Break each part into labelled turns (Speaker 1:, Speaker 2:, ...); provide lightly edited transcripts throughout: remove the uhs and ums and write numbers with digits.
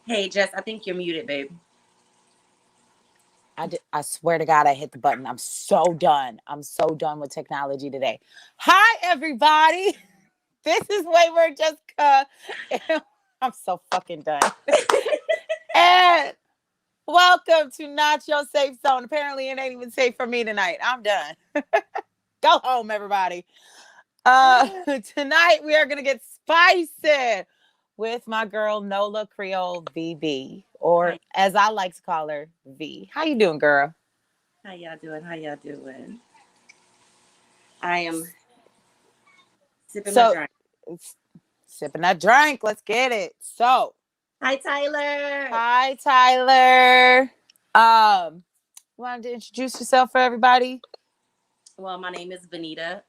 Speaker 1: Hey, Jess, I think you're muted, babe.
Speaker 2: I swear to God, I hit the button. I'm so done. I'm so done with technology today. Hi, everybody. This is Wayward Jessica. I'm so fucking done. And welcome to Not Your Safe Zone. Apparently, it ain't even safe for me tonight. I'm done. Go home, everybody. Tonight, we are going to get spicy with my girl, Nola Creole VB, or
Speaker 1: Hi,
Speaker 2: as I like to call her, V. How you doing, girl?
Speaker 1: how y'all doing? How y'all doing? I am sipping my
Speaker 2: So,
Speaker 1: drink.
Speaker 2: sipping that drink. Let's get it. So,
Speaker 1: Hi, Tyler.
Speaker 2: hi Tyler. Um, wanted to introduce yourself for everybody.
Speaker 1: Well, my name is Vanita.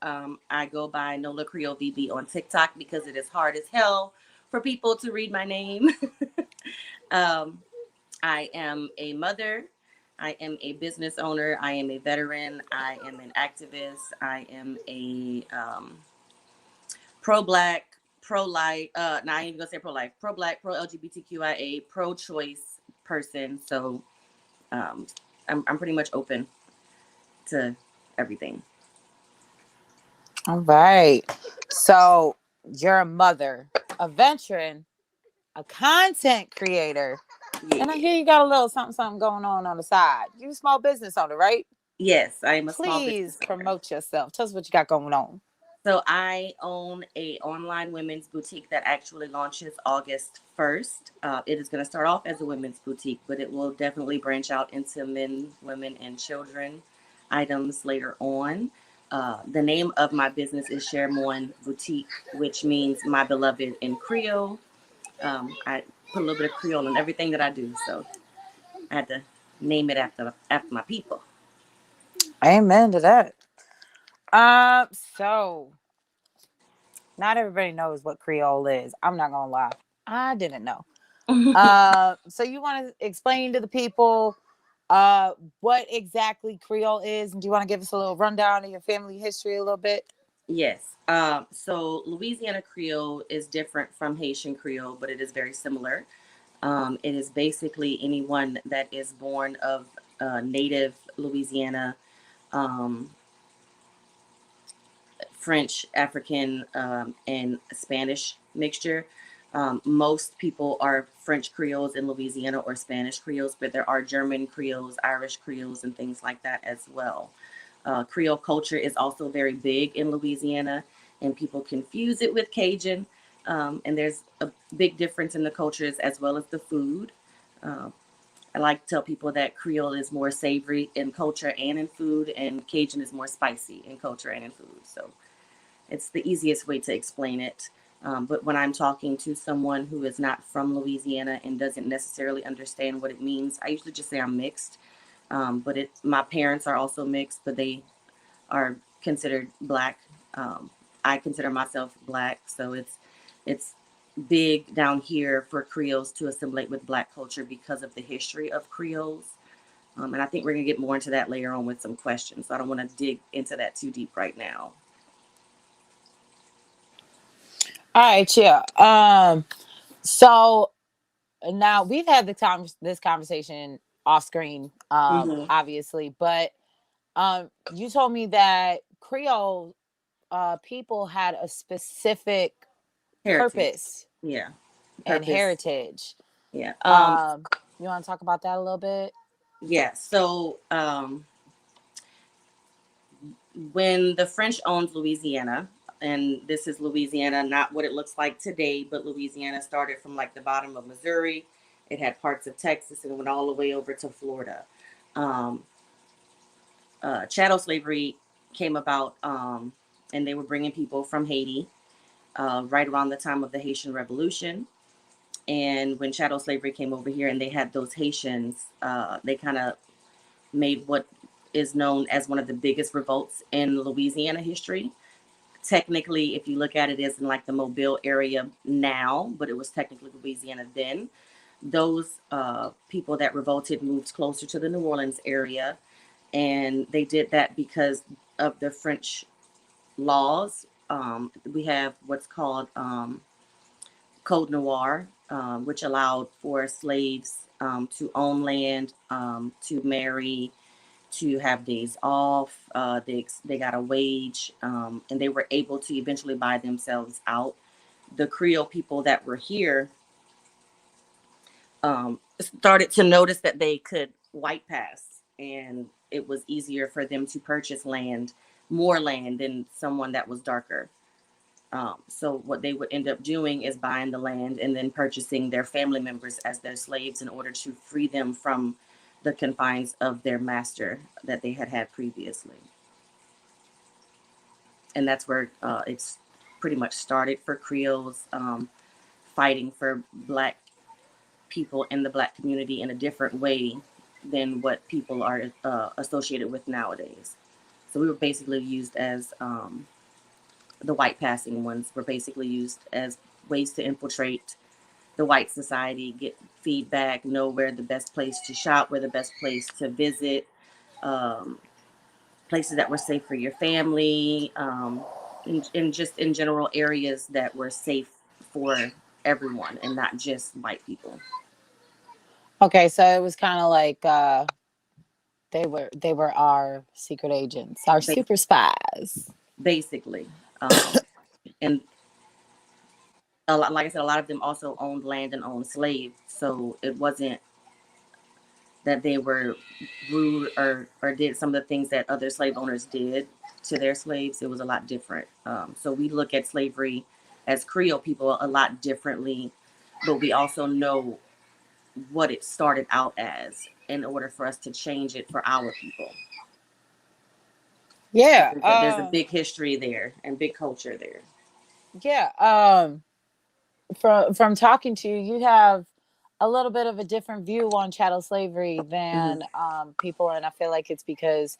Speaker 1: I go by Nola Creole VB on TikTok because it is hard as hell for people to read my name. um, I am a mother. I am a business owner. I am a veteran. I am an activist. I am a pro-black, pro-life. No, I ain't even gonna say pro-life. Pro-black, pro-LGBTQIA, pro-choice person. So um, I'm pretty much open to everything.
Speaker 2: All right. So, you're a mother, a veteran, a content creator, and I
Speaker 1: Yeah.
Speaker 2: hear you got a little something, something going on the side. You a small business owner, right?
Speaker 1: Yes, I am a small
Speaker 2: Please
Speaker 1: business owner.
Speaker 2: promote yourself. Tell us what you got going on.
Speaker 1: So I own a online women's boutique that actually launches August 1st. It is going to start off as a women's boutique, but it will definitely branch out into men, women, and children items later on. The name of my business is Chermoine Boutique, which means my beloved in Creole. I put a little bit of Creole in everything that I do, so I had to name it after my people.
Speaker 2: Amen to that. So not everybody knows what Creole is. I'm not gonna lie. I didn't know. So you want to explain to the people what exactly Creole is, and do you want to give us a little rundown of your family history a little bit?
Speaker 1: Yes. So Louisiana Creole is different from Haitian Creole, but it is very similar. It is basically anyone that is born of native Louisiana, um, French, African, and Spanish mixture. Most people are French Creoles in Louisiana or Spanish Creoles, but there are German Creoles, Irish Creoles, and things like that as well. Creole culture is also very big in Louisiana, and people confuse it with Cajun. And there's a big difference in the cultures as well as the food. Uh, I like to tell people that Creole is more savory in culture and in food, and Cajun is more spicy in culture and in food. So it's the easiest way to explain it. But when I'm talking to someone who is not from Louisiana and doesn't necessarily understand what it means, I usually just say I'm mixed. But my parents are also mixed, but they are considered black. I consider myself black, so it's big down here for Creoles to assimilate with black culture because of the history of Creoles. And I think we're gonna get more into that later on with some questions. So I don't want to dig into that too deep right now.
Speaker 2: All right, yeah. So now we've had this conversation off screen,
Speaker 1: Mm-hmm.
Speaker 2: obviously, but you told me that Creole people had a specific
Speaker 1: Heritage,
Speaker 2: purpose
Speaker 1: yeah,
Speaker 2: and
Speaker 1: purpose,
Speaker 2: heritage.
Speaker 1: yeah.
Speaker 2: You want to talk about that a little bit?
Speaker 1: Yeah. So when the French owned Louisiana, and this is Louisiana, not what it looks like today, but Louisiana started from like the bottom of Missouri. It had parts of Texas and it went all the way over to Florida. Um, Chattel slavery came about, and they were bringing people from Haiti right around the time of the Haitian Revolution. And when chattel slavery came over here and they had those Haitians, they kind of made what is known as one of the biggest revolts in Louisiana history. Technically, if you look at it, it's in like the Mobile area now, but it was technically Louisiana then. Those people that revolted moved closer to the New Orleans area, and they did that because of the French laws. We have what's called Code Noir. which allowed for slaves to own land, to marry, to have days off. They got a wage, and they were able to eventually buy themselves out. The Creole people that were here started to notice that they could white pass, and it was easier for them to purchase land, more land than someone that was darker. So what they would end up doing is buying the land and then purchasing their family members as their slaves in order to free them from the confines of their master that they had previously. And that's where it's pretty much started for Creoles, fighting for Black people in the Black community in a different way than what people are associated with nowadays. So we were basically used as the white passing ones were basically used as ways to infiltrate the white society, get feedback, know where the best place to shop, where the best place to visit, um, places that were safe for your family, and just in general areas that were safe for everyone and not just white people.
Speaker 2: Okay, so it was kind of like they were our secret agents, our
Speaker 1: Ba-
Speaker 2: super spies.
Speaker 1: Basically. And a lot, like I said, a lot of them also owned land and owned slaves. So it wasn't that they were rude or did some of the things that other slave owners did to their slaves. It was a lot different. So we look at slavery as Creole people a lot differently, but we also know what it started out as in order for us to change it for our people. So
Speaker 2: Yeah.
Speaker 1: there's a big history there and big culture there.
Speaker 2: Yeah. From talking to you, you have a little bit of a different view on chattel slavery
Speaker 1: Hmm.
Speaker 2: than people, and I feel like it's because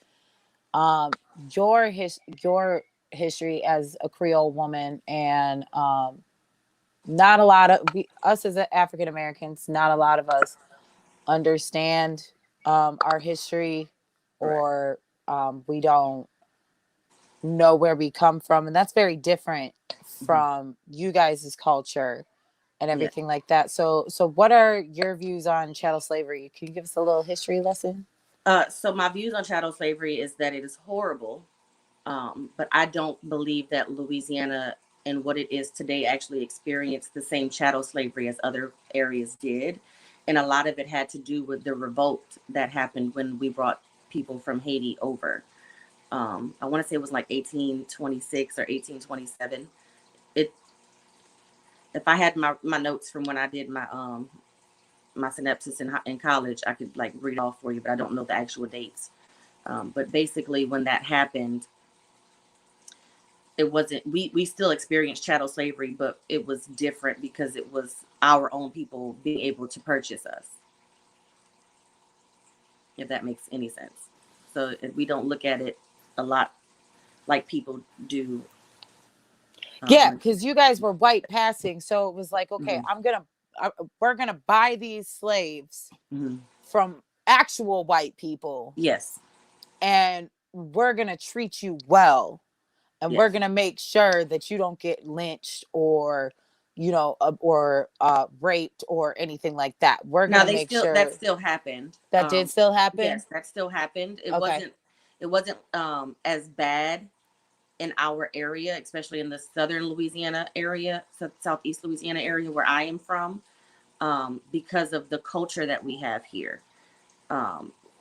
Speaker 2: um, your history as a Creole woman, and not a lot of us as African Americans, not a lot of us understand our history,
Speaker 1: Correct.
Speaker 2: or we don't know where we come from, and that's very different
Speaker 1: Hmm.
Speaker 2: from you guys' culture and
Speaker 1: Yeah.
Speaker 2: everything like that. So what are your views on chattel slavery? Can you give us a little history lesson?
Speaker 1: So my views on chattel slavery is that it is horrible, but I don't believe that Louisiana and what it is today actually experienced the same chattel slavery as other areas did. And a lot of it had to do with the revolt that happened when we brought people from Haiti over. I want to say it was like 1826 or 1827. It, if I had my notes from when I did my synopsis in college, I could like read off for you, but I don't know the actual dates. But basically, when that happened, it wasn't we still experienced chattel slavery, but it was different because it was our own people being able to purchase us, if that makes any sense. So we don't look at it a lot like people do.
Speaker 2: Yeah,
Speaker 1: When,
Speaker 2: because you guys were white passing, so it was like, okay,
Speaker 1: mm-hmm,
Speaker 2: we're gonna buy these slaves
Speaker 1: mm-hmm.
Speaker 2: from actual white people,
Speaker 1: Yes,
Speaker 2: and we're gonna treat you well, and we're
Speaker 1: yes.
Speaker 2: gonna make sure that you don't get lynched, or or raped or anything like that. We're
Speaker 1: Now
Speaker 2: gonna
Speaker 1: they
Speaker 2: make
Speaker 1: still that
Speaker 2: sure
Speaker 1: still happened.
Speaker 2: that did still happen.
Speaker 1: Yes, that still happened. It
Speaker 2: Okay.
Speaker 1: wasn't it wasn't as bad in our area, especially in the southern Louisiana area, southeast Louisiana area where I am from, because of the culture that we have here.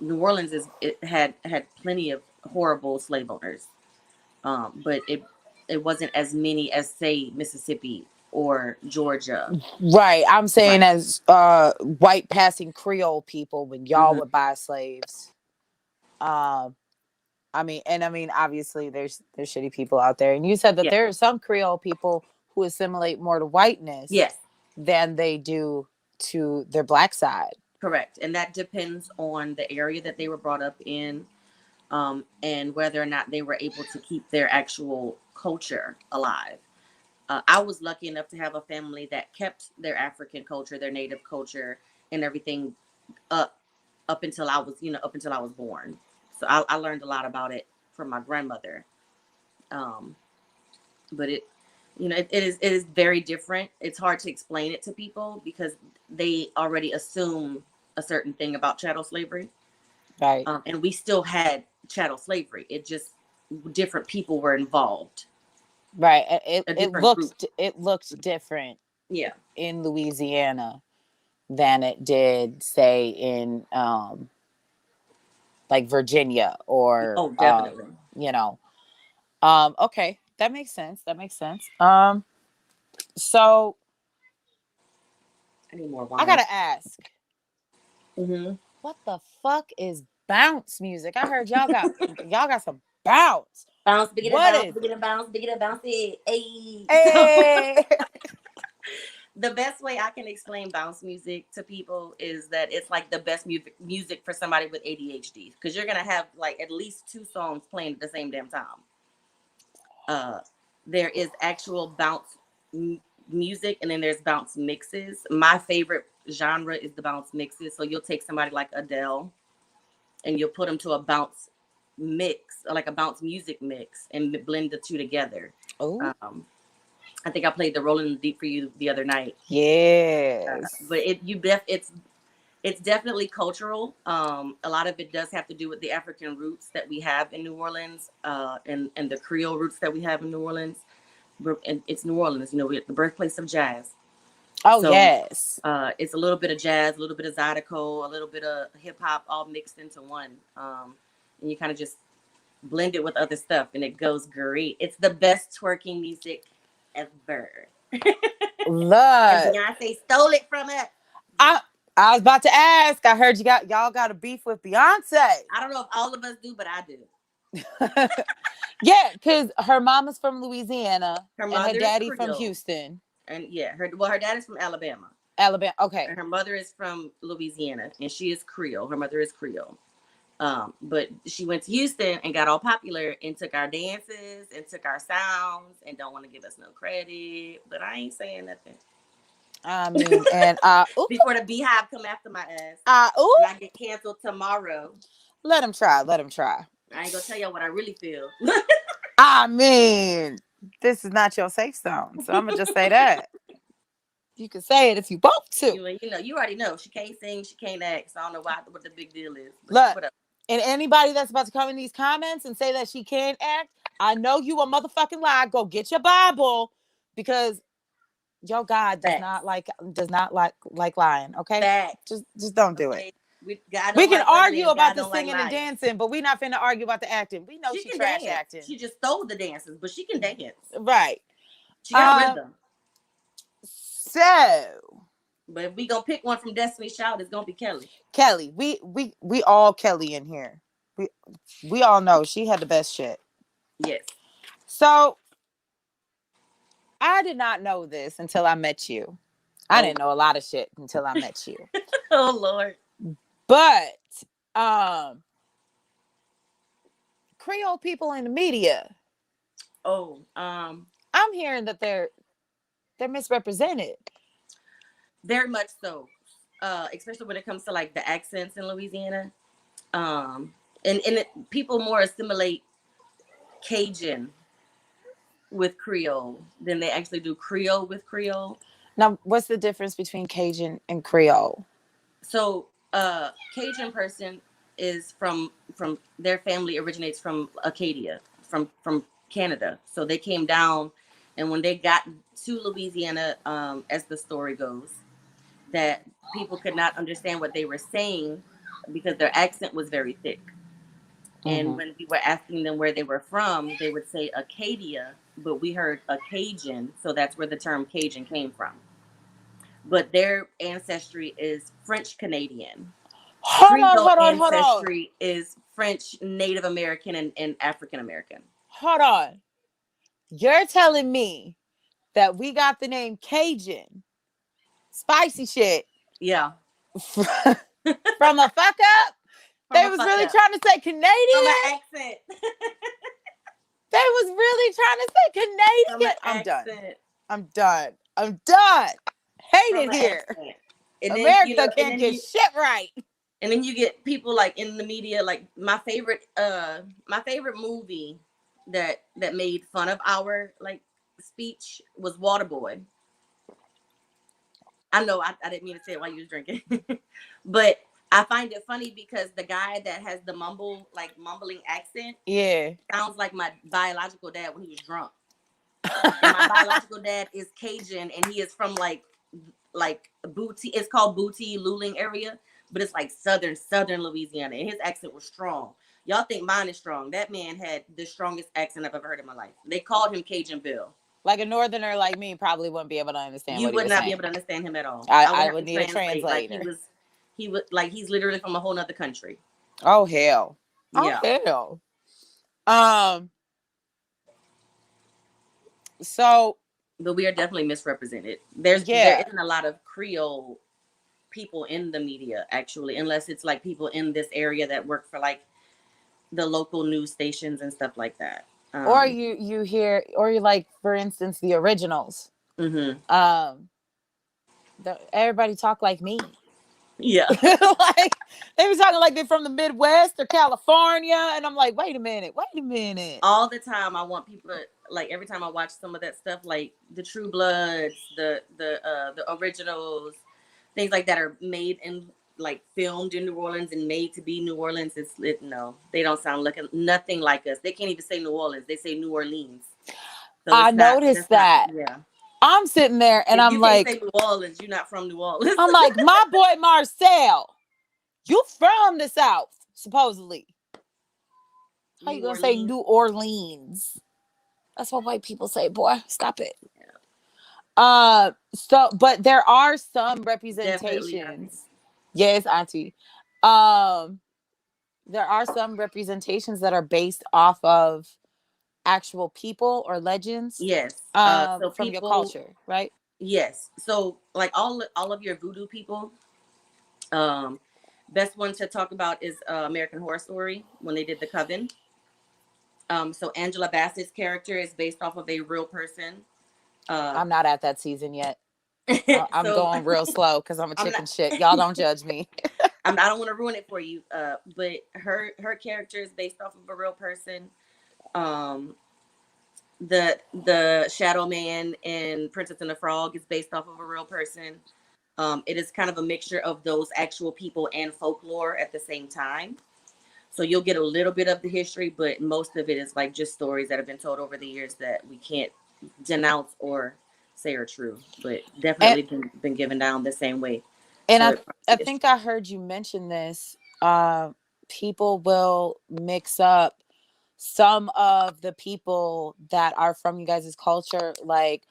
Speaker 1: New Orleans it had plenty of horrible slave owners, but it wasn't as many as say Mississippi or Georgia.
Speaker 2: Right. I'm saying
Speaker 1: Right.
Speaker 2: as white passing Creole people, when y'all
Speaker 1: Hmm.
Speaker 2: would buy slaves. Um I mean obviously there's shitty people out there. And you said that
Speaker 1: Yeah.
Speaker 2: there are some Creole people who assimilate more to whiteness
Speaker 1: Yes.
Speaker 2: than they do to their black side.
Speaker 1: Correct. And that depends on the area that they were brought up in, and whether or not they were able to keep their actual culture alive. I was lucky enough to have a family that kept their African culture, their native culture, and everything up up until I was, up until I was born. So I learned a lot about it from my grandmother. Um, but You know, it is very different. It's hard to explain it to people because they already assume a certain thing about chattel slavery.
Speaker 2: Right.
Speaker 1: And we still had chattel slavery. It just different people were involved.
Speaker 2: Right.
Speaker 1: A different group.
Speaker 2: It looked different
Speaker 1: Yeah.
Speaker 2: in Louisiana than it did, say, in like Virginia or
Speaker 1: Oh, definitely.
Speaker 2: you know. Okay, that makes sense. That makes sense. So
Speaker 1: I need more
Speaker 2: I
Speaker 1: wine.
Speaker 2: gotta ask,
Speaker 1: Mm-hmm.
Speaker 2: what the fuck is bounce music? I heard y'all got some bounce.
Speaker 1: Bounce, biggity,
Speaker 2: What
Speaker 1: bounce,
Speaker 2: is it?
Speaker 1: biggity, bounce, biggity, bounce it. Hey. So
Speaker 2: Hey.
Speaker 1: the best way I can explain bounce music to people is that it's like the best music for somebody with ADHD because you're gonna have like at least two songs playing at the same damn time. Uh, there is actual bounce music, and then there's bounce mixes. My favorite genre is the bounce mixes. So you'll take somebody like Adele, and you'll put them to a bounce mix, like a bounce music mix, and blend the two together.
Speaker 2: Oh
Speaker 1: I think I played the Rolling in the Deep for you the other night.
Speaker 2: yes.
Speaker 1: But it's definitely cultural. A lot of it does have to do with the African roots that we have in New Orleans, and the Creole roots that we have in New Orleans. And it's New Orleans, you know, the birthplace of jazz.
Speaker 2: Oh
Speaker 1: So
Speaker 2: yes.
Speaker 1: it's a little bit of jazz, a little bit of zydeco, a little bit of hip hop, all mixed into one. And you kind of just blend it with other stuff, and it goes great. It's the best twerking music ever. And
Speaker 2: Look,
Speaker 1: Beyonce stole it from us.
Speaker 2: I I was about to ask. I heard y'all got a beef with Beyonce.
Speaker 1: I don't know if all of us do, but I do.
Speaker 2: Yeah, because her mama's from Louisiana
Speaker 1: Her
Speaker 2: and her
Speaker 1: mother is
Speaker 2: daddy from
Speaker 1: Creole,
Speaker 2: Houston,
Speaker 1: and yeah, her dad is from Alabama,
Speaker 2: Alabama. Okay.
Speaker 1: and her mother is from Louisiana, and she is Creole. Her mother is Creole. But she went to Houston and got all popular and took our dances and took our sounds and don't want to give us no credit. But I ain't saying nothing.
Speaker 2: I mean, and
Speaker 1: Before the beehive come after my ass, and I get canceled tomorrow.
Speaker 2: let him try. Let him try.
Speaker 1: I ain't gonna tell y'all what I really feel.
Speaker 2: I mean, this is not your safe zone, so I'm gonna just say that. You can say it if you want to.
Speaker 1: You already know she can't sing, she can't act. So I don't know what the big deal is.
Speaker 2: Look, and anybody that's about to come in these comments and say that she can't act, I know you a motherfucking lie. Go get your Bible, because your God does not like lying. Okay,
Speaker 1: Facts.
Speaker 2: just don't do it.
Speaker 1: We
Speaker 2: can argue about the singing and dancing, but we're not finna argue about the acting. We know she trash
Speaker 1: dance.
Speaker 2: acting.
Speaker 1: She just stole the dances, but she can dance.
Speaker 2: Right.
Speaker 1: She got rhythm.
Speaker 2: So,
Speaker 1: but if we gonna pick one from Destiny's Child, it's gonna be Kelly.
Speaker 2: Kelly, we all Kelly in here. We all know she had the best shit.
Speaker 1: Yes.
Speaker 2: So I did not know this until I met you. I didn't know a lot of shit until I met you.
Speaker 1: Oh Lord.
Speaker 2: But Creole people in the media.
Speaker 1: Oh,
Speaker 2: I'm hearing that they're misrepresented.
Speaker 1: Very much so. Especially when it comes to like the accents in Louisiana. People more assimilate Cajun with Creole than they actually do Creole with Creole.
Speaker 2: Now, what's the difference between Cajun and Creole?
Speaker 1: So, Cajun person is from their family originates from Acadia, from Canada. So they came down, and when they got to Louisiana, as the story goes, that people could not understand what they were saying because their accent was very thick. And when we were asking them where they were from, they would say Acadia, but we heard a Cajun, so that's where the term Cajun came from. But their ancestry is French Canadian.
Speaker 2: Hold on.
Speaker 1: Ancestry is French, Native American, and African American.
Speaker 2: Hold on. You're telling me that we got the name Cajun, spicy shit.
Speaker 1: Yeah.
Speaker 2: From a fuck up? They was really trying to say Canadian?
Speaker 1: From an accent.
Speaker 2: They was really trying to say Canadian? I'm done. Hate it here. America can't get shit right.
Speaker 1: And then you get people like in the media, like my favorite movie that made fun of our like speech was Waterboy. I know I didn't mean to say it while you was drinking, but I find it funny because the guy that has the mumbling accent,
Speaker 2: Yeah.
Speaker 1: sounds like my biological dad when he was drunk. And my biological dad is Cajun, and he is from like Booty. It's called Booty Luling area, but it's like southern Louisiana, and his accent was strong. Y'all think mine is strong? That man had the strongest accent I've ever heard in my life. They called him Cajun Bill.
Speaker 2: Like a northerner like me probably wouldn't be able to understand
Speaker 1: You
Speaker 2: what he
Speaker 1: would
Speaker 2: was
Speaker 1: not be
Speaker 2: saying.
Speaker 1: able to understand him at all.
Speaker 2: I
Speaker 1: have
Speaker 2: would
Speaker 1: to
Speaker 2: need a
Speaker 1: translate. Like
Speaker 2: translator.
Speaker 1: he was like he's literally from a whole nother country.
Speaker 2: Oh hell.
Speaker 1: Yeah.
Speaker 2: Oh hell. So
Speaker 1: But we are definitely misrepresented. There
Speaker 2: yeah.
Speaker 1: isn't a lot of Creole people in the media actually, unless it's like people in this area that work for like the local news stations and stuff like that.
Speaker 2: Or you hear, or you like, for instance, the originals.
Speaker 1: Mm-hmm.
Speaker 2: Everybody talk like me.
Speaker 1: Yeah.
Speaker 2: Like they be talking like they're from the Midwest or California, and I'm like, wait a minute.
Speaker 1: All the time, I want people to, like, every time I watch some of that stuff, like the True Bloods, the originals, things like that are made and like filmed in New Orleans and made to be New Orleans. No, they don't sound nothing like us. They can't even say New Orleans. They say New Orleans. So
Speaker 2: I noticed that.
Speaker 1: Yeah.
Speaker 2: I'm sitting there and I'm like,
Speaker 1: you can't say New Orleans, you're not from New Orleans.
Speaker 2: I'm like, my boy Marcel, you from the South, supposedly. How you gonna say New Orleans? That's what white people say, boy. Stop it. Yeah. So, but there are some representations. Yes, Auntie. There are some representations that are based off of actual people or legends.
Speaker 1: Yes.
Speaker 2: So from your culture, right?
Speaker 1: Yes. So like all of your voodoo people, best one to talk about is American Horror Story when they did the Coven. So Angela Bassett's character is based off of a real person.
Speaker 2: I'm not at that season yet. I'm going real slow because I'm a chicken shit. Y'all don't judge me.
Speaker 1: I don't want to ruin it for you. But her character is based off of a real person. The Shadow Man in Princess and the Frog is based off of a real person. It is kind of a mixture of those actual people and folklore at the same time. So you'll get a little bit of the history, but most of it is like just stories that have been told over the years that we can't denounce or say are true, but definitely been given down the same way.
Speaker 2: And so I think I heard you mention this. People will mix up some of the people that are from you guys' culture. Like,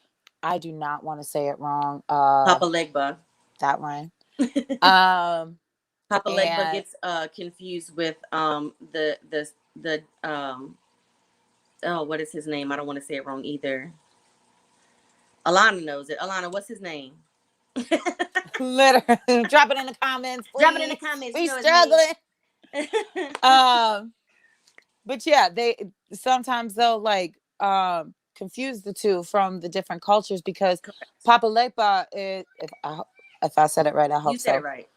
Speaker 2: I do not want to say it wrong.
Speaker 1: Papa Legba.
Speaker 2: That one.
Speaker 1: Papa Legba gets confused with the what is his name? I don't want to say it wrong either. Alana knows it. Alana, what's his name?
Speaker 2: Literally, drop it in the comments. Please.
Speaker 1: Drop it in the comments.
Speaker 2: We struggling. But yeah, they sometimes they'll like confuse the two from the different cultures because Papa Legba is, if I said it right, I hope
Speaker 1: you said it right.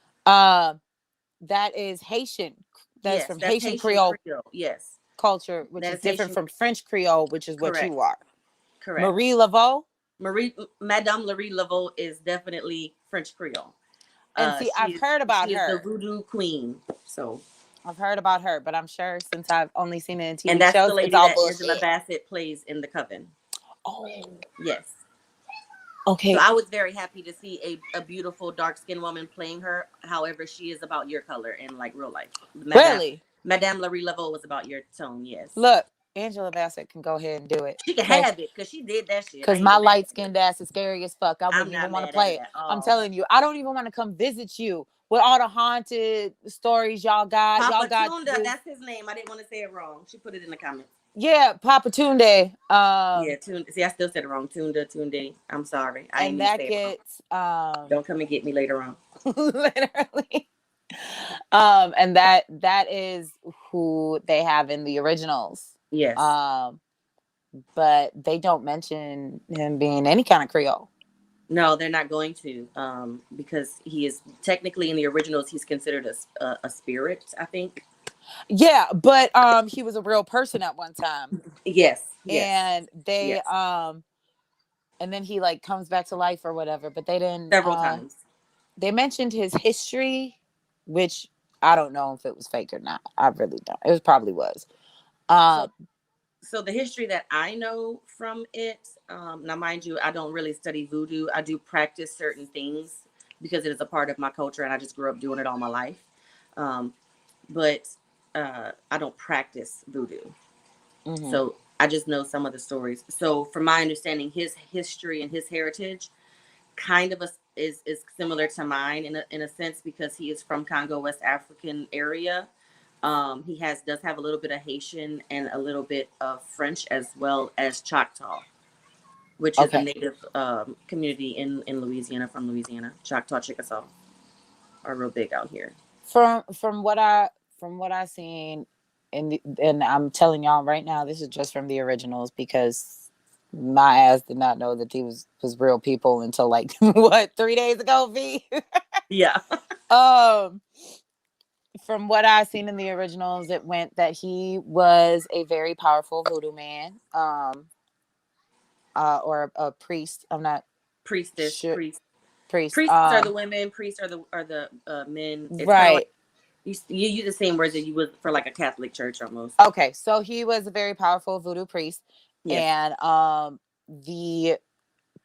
Speaker 2: That is Haitian. That's from Haitian Creole.
Speaker 1: Yes.
Speaker 2: Culture, which is different from French Creole, which is what you are.
Speaker 1: Correct.
Speaker 2: Marie Laveau.
Speaker 1: Madame Marie Laveau is definitely French Creole.
Speaker 2: And see, I've heard about her.
Speaker 1: She's the voodoo queen. So
Speaker 2: I've heard about her, but I'm sure since I've only seen it in TV
Speaker 1: and that's
Speaker 2: shows,
Speaker 1: the lady
Speaker 2: it's all
Speaker 1: that
Speaker 2: bullshit.
Speaker 1: Angela Bassett plays in the Coven.
Speaker 2: Oh,
Speaker 1: yes.
Speaker 2: Okay.
Speaker 1: So I was very happy to see a beautiful dark-skinned woman playing her. However, she is about your color in like real life.
Speaker 2: Really?
Speaker 1: Madame Marie Laveau was about your tone. Yes.
Speaker 2: Look, Angela Bassett can go ahead and do it.
Speaker 1: She can have it because she did that shit.
Speaker 2: Because my light-skinned ass is scary as fuck. I wouldn't even want to play it. I'm telling you, I don't even want to come visit you with all the haunted stories y'all got.
Speaker 1: Papa
Speaker 2: y'all got
Speaker 1: Tunda, that's his name. I didn't want to say it wrong. She put it in the comments.
Speaker 2: Yeah, Papa Tunde.
Speaker 1: Yeah, Tunde. See, I still said it wrong. Tunde. I'm sorry. I
Speaker 2: and that gets
Speaker 1: don't come and get me later on.
Speaker 2: Literally. And that is who they have in the originals.
Speaker 1: Yes.
Speaker 2: But they don't mention him being any kind of Creole.
Speaker 1: No, they're not going to, because he is technically in the originals. He's considered a spirit, I think.
Speaker 2: Yeah, but he was a real person at one time.
Speaker 1: Yes.
Speaker 2: And they and then he like comes back to life or whatever. But they didn't.
Speaker 1: Several times.
Speaker 2: They mentioned his history, which I don't know if it was fake or not. I really don't. It was probably was.
Speaker 1: So so the history that I know from it, now mind you, I don't really study voodoo. I do practice certain things because it is a part of my culture, and I just grew up doing it all my life. Um, but I don't practice voodoo,
Speaker 2: Mm-hmm.
Speaker 1: so I just know some of the stories. So, from my understanding, his history and his heritage kind of is similar to mine in a sense because he is from Congo, West African area. He does have a little bit of Haitian and a little bit of French as well as Choctaw, which is a
Speaker 2: Okay.
Speaker 1: native community in Louisiana, from Louisiana. Choctaw Chickasaw are real big out here.
Speaker 2: From what I seen, and I'm telling y'all right now, this is just from the originals because my ass did not know that these was real people until like what 3 days ago. V.
Speaker 1: Yeah.
Speaker 2: um, from what I seen in the originals, it went that he was a very powerful voodoo man, or a priest. I'm not
Speaker 1: Priestess,
Speaker 2: sure.
Speaker 1: priest.
Speaker 2: Priest.
Speaker 1: Priests are the women. Priests are the men. It's kind of like
Speaker 2: Right.
Speaker 1: you use the same words that you would for like a Catholic church almost.
Speaker 2: Okay, so he was a very powerful voodoo priest,
Speaker 1: Yes.
Speaker 2: and the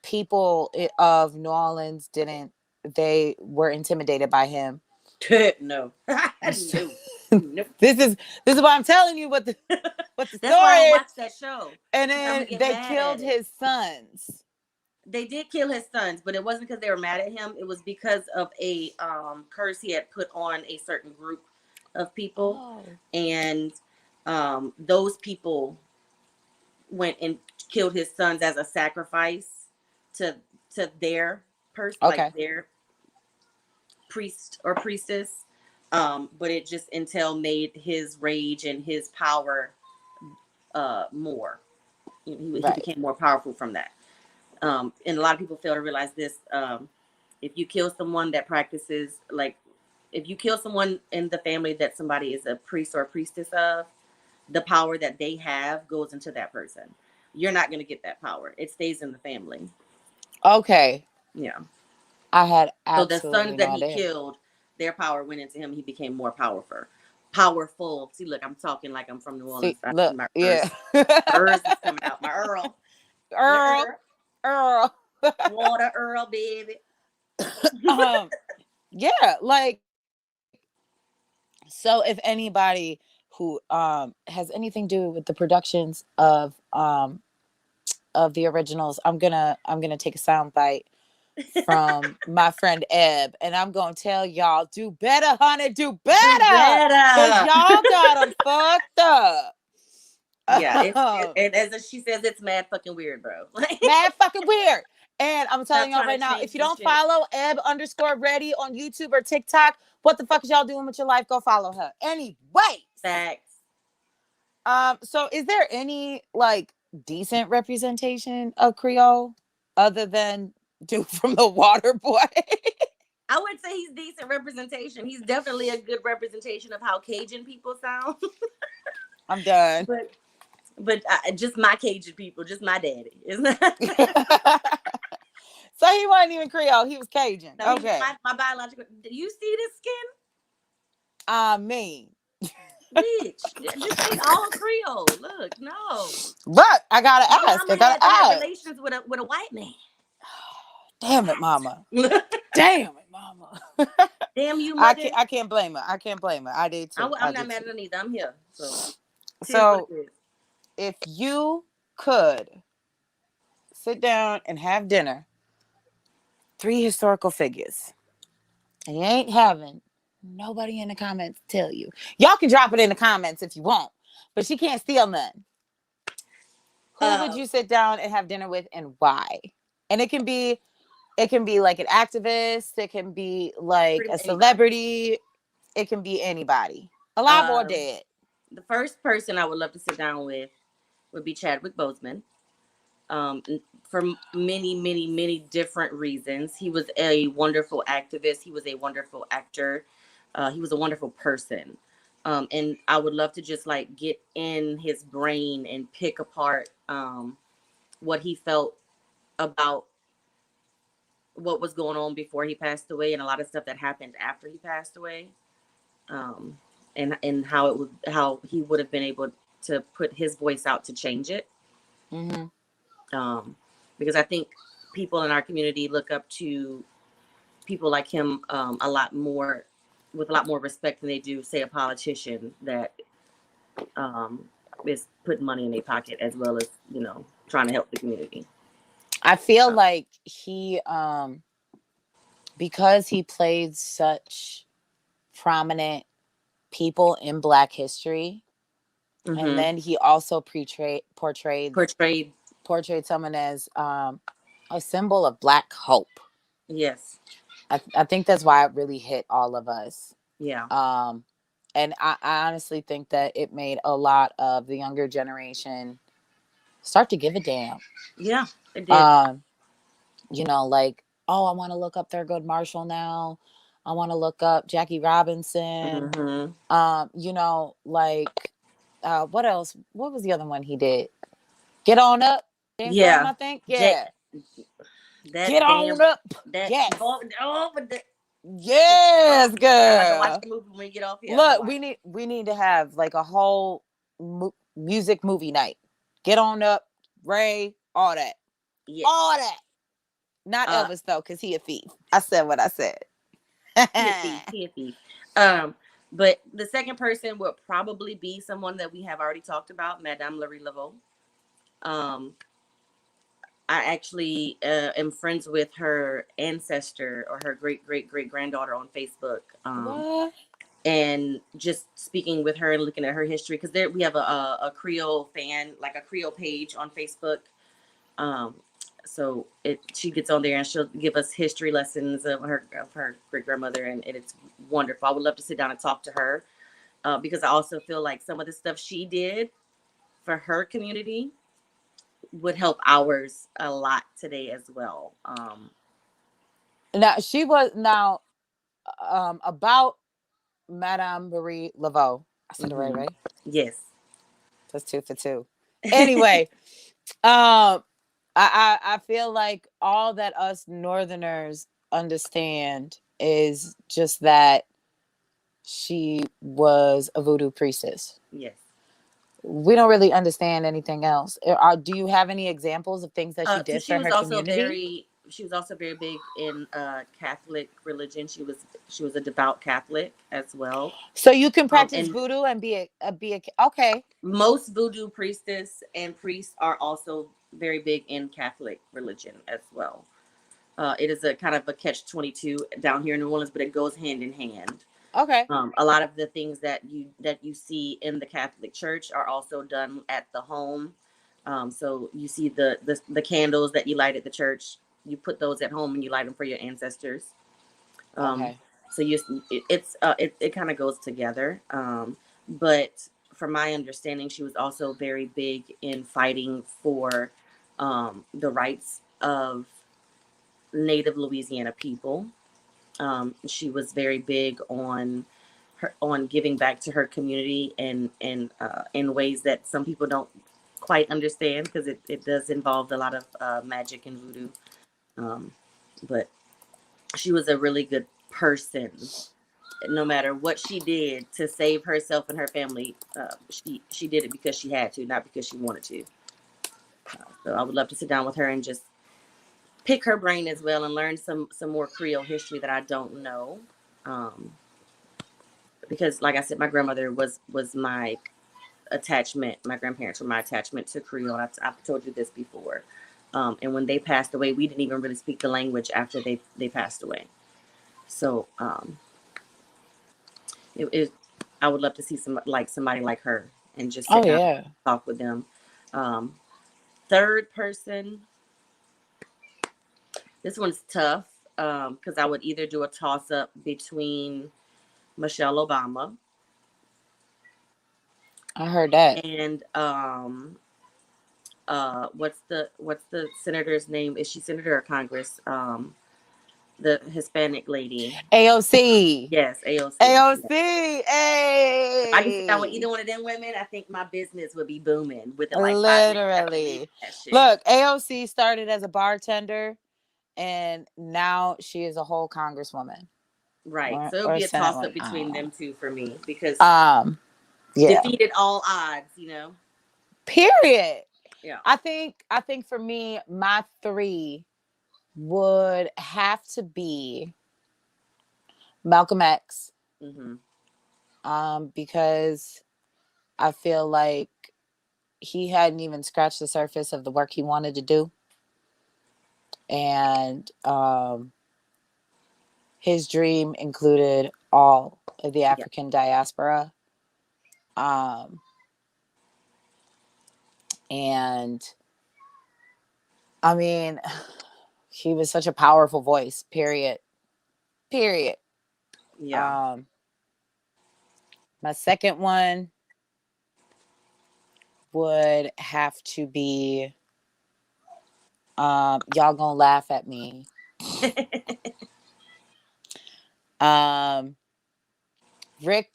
Speaker 2: people of New Orleans didn't. They were intimidated by him.
Speaker 1: No. No. No.
Speaker 2: This is why I'm telling you what the
Speaker 1: That's why I
Speaker 2: story
Speaker 1: don't
Speaker 2: is.
Speaker 1: watch that show
Speaker 2: And
Speaker 1: because I'm
Speaker 2: then
Speaker 1: gonna get
Speaker 2: they
Speaker 1: mad at
Speaker 2: killed
Speaker 1: it.
Speaker 2: his sons.
Speaker 1: They did kill his sons, but it wasn't because they were mad at him. It was because of a curse he had put on a certain group of people,
Speaker 2: Oh.
Speaker 1: and those people went and killed his sons as a sacrifice to their person, like
Speaker 2: Okay.
Speaker 1: their priest or priestess. But it just until made his rage and his power more. He
Speaker 2: Right.
Speaker 1: became more powerful from that. And a lot of people fail to realize this. If you kill someone that practices, like, if you kill someone in the family that somebody is a priest or a priestess of, the power that they have goes into that person. You're not going to get that power. It stays in the family.
Speaker 2: Okay.
Speaker 1: Yeah.
Speaker 2: I had
Speaker 1: So the sons
Speaker 2: absolutely no
Speaker 1: that he
Speaker 2: idea.
Speaker 1: killed, their power went into him. He became more powerful. Powerful. See, look, I'm talking like I'm from New Orleans.
Speaker 2: See, look,
Speaker 1: My
Speaker 2: yeah.
Speaker 1: Ers is coming out. My Earl. The
Speaker 2: Earl,
Speaker 1: Earl.
Speaker 2: Earl.
Speaker 1: Water Earl, baby.
Speaker 2: um, yeah, like, so if anybody who has anything to do with the productions of the originals, I'm gonna take a sound bite from my friend Eb, and I'm gonna tell y'all, do better, honey, do
Speaker 1: Do
Speaker 2: better, cause
Speaker 1: better.
Speaker 2: y'all got them fucked up.
Speaker 1: Yeah, and as she says, it's mad fucking weird, bro. Like,
Speaker 2: Mad fucking weird. And I'm telling
Speaker 1: stop
Speaker 2: y'all
Speaker 1: trying
Speaker 2: right
Speaker 1: to
Speaker 2: now,
Speaker 1: change
Speaker 2: if you
Speaker 1: the
Speaker 2: don't
Speaker 1: shit.
Speaker 2: follow Eb_ready on YouTube or TikTok, what the fuck is y'all doing with your life? Go follow her. Anyways.
Speaker 1: Facts.
Speaker 2: So is there any like decent representation of Creole other than dude from the Water Boy?
Speaker 1: I would say he's decent representation. He's definitely a good representation of how Cajun people sound.
Speaker 2: I'm done.
Speaker 1: But just my Cajun people, just my daddy. It's not.
Speaker 2: So he wasn't even Creole, he was Cajun.
Speaker 1: No, he's
Speaker 2: Okay.
Speaker 1: my biological. Do you see this skin?
Speaker 2: I mean,
Speaker 1: Bitch, this ain't all Creole. Look, no.
Speaker 2: but I gotta
Speaker 1: My
Speaker 2: ask. I
Speaker 1: mama
Speaker 2: gotta
Speaker 1: had
Speaker 2: ask.
Speaker 1: relations with a white man.
Speaker 2: Damn it, mama. Damn it, mama.
Speaker 1: Damn you, mother.
Speaker 2: I can't blame her. I can't blame her. I did too. I
Speaker 1: I'm not
Speaker 2: did
Speaker 1: mad
Speaker 2: too.
Speaker 1: at them either. I'm here. So here's what
Speaker 2: So
Speaker 1: it is.
Speaker 2: if you could sit down and have dinner, 3 historical figures, and you ain't having nobody in the comments tell you. Y'all can drop it in the comments if you want, but she can't steal none. Who would
Speaker 1: Uh,
Speaker 2: you sit down and have dinner with, and why? And it can be like an activist, it can be like
Speaker 1: pretty
Speaker 2: a
Speaker 1: much anybody.
Speaker 2: celebrity, it can be anybody, alive or
Speaker 1: Um,
Speaker 2: dead.
Speaker 1: the first person I would love to sit down with would be Chadwick Boseman. For many, many, many different reasons. He was a wonderful activist. He was a wonderful actor. He was a wonderful person. And I would love to just like get in his brain and pick apart what he felt about what was going on before he passed away and a lot of stuff that happened after he passed away. Um, and how he would have been able to put his voice out to change it.
Speaker 2: Mm-hmm.
Speaker 1: Because I think people in our community look up to people like him a lot more, with a lot more respect than they do, say, a politician that is putting money in their pocket as well as, you know, trying to help the community.
Speaker 2: I feel like he, because he played such prominent people in Black history, and then he also portrayed someone as a symbol of Black hope.
Speaker 1: Yes.
Speaker 2: I think that's why it really hit all of us.
Speaker 1: Yeah.
Speaker 2: And I honestly think that it made a lot of the younger generation start to give a damn.
Speaker 1: Yeah, it did.
Speaker 2: You know, like, oh, I want to look up Thurgood Marshall now. I want to look up Jackie Robinson. You know, like, what else? What was the other one he did? Get On Up, James Brown, I think. Yeah. Get on up. Yes. Yes, girl.
Speaker 1: I have to watch the movie when you get off here.
Speaker 2: Look, we need to have like a whole music movie night. Get On Up, Ray, all that. Yeah. All that. Not Elvis though, because he a thief. I said what I said.
Speaker 1: He a thief. But the second person would probably be someone that we have already talked about, Madame Laurie Laveau. I actually am friends with her ancestor or her great granddaughter on Facebook.
Speaker 2: What?
Speaker 1: And just speaking with her and looking at her history, because there we have a Creole fan, like a Creole page on Facebook. So she gets on there and she'll give us history lessons of her great grandmother, and it's wonderful. I would love to sit down and talk to her because I also feel like some of the stuff she did for her community would help ours a lot today as well.
Speaker 2: Now she was about Madame Laurie Laveau. I said it right?
Speaker 1: Yes.
Speaker 2: That's 2 for 2. Anyway, I feel like all that us Northerners understand is just that she was a voodoo priestess.
Speaker 1: Yes.
Speaker 2: We don't really understand anything else. Do you have any examples of things that she did for her community?
Speaker 1: She was also very big in Catholic religion. She was a devout Catholic as well.
Speaker 2: So you can practice voodoo and be a okay.
Speaker 1: Most voodoo priestess and priests are also very big in Catholic religion as well. It is a kind of a catch-22 down here in New Orleans, but it goes hand in hand.
Speaker 2: Okay.
Speaker 1: A lot of the things that you see in the Catholic Church are also done at the home. So you see the candles that you light at the church, you put those at home and you light them for your ancestors. Okay. So it kind of goes together. But from my understanding, she was also very big in fighting for the rights of Native Louisiana people. She was very big on giving back to her community and in ways that some people don't quite understand, because it does involve a lot of magic and voodoo. But she was a really good person. No matter what she did to save herself and her family, she did it because she had to, not because she wanted to. So I would love to sit down with her and just pick her brain as well and learn some more Creole history that I don't know. Because like I said, my grandmother was my attachment. My grandparents were my attachment to Creole. I've told you this before. And when they passed away, we didn't even really speak the language after they passed away. So I would love to see somebody like her and just sit down and talk with them. Third person, this one's tough because I would either do a toss up between Michelle Obama.
Speaker 2: I heard that.
Speaker 1: And what's the senator's name? Is she senator or Congress? The Hispanic lady.
Speaker 2: AOC.
Speaker 1: Yes, AOC.
Speaker 2: AOC. Hey.
Speaker 1: I can sit down with either one of them women. I think my business would be booming within like 5 minutes after
Speaker 2: Literally.
Speaker 1: that shit.
Speaker 2: Look, AOC started as a bartender, and now she is a whole congresswoman.
Speaker 1: Right.
Speaker 2: Or,
Speaker 1: So it'll
Speaker 2: or
Speaker 1: be a
Speaker 2: Senate
Speaker 1: toss
Speaker 2: woman.
Speaker 1: up between them two for me because
Speaker 2: Yeah.
Speaker 1: defeated all odds, you know.
Speaker 2: Period.
Speaker 1: Yeah.
Speaker 2: I think for me, my three would have to be Malcolm X. Because I feel like he hadn't even scratched the surface of the work he wanted to do. And his dream included all of the African diaspora. And I mean, he was such a powerful voice, period.
Speaker 1: Yeah.
Speaker 2: My second one would have to be y'all gonna laugh at me. Rick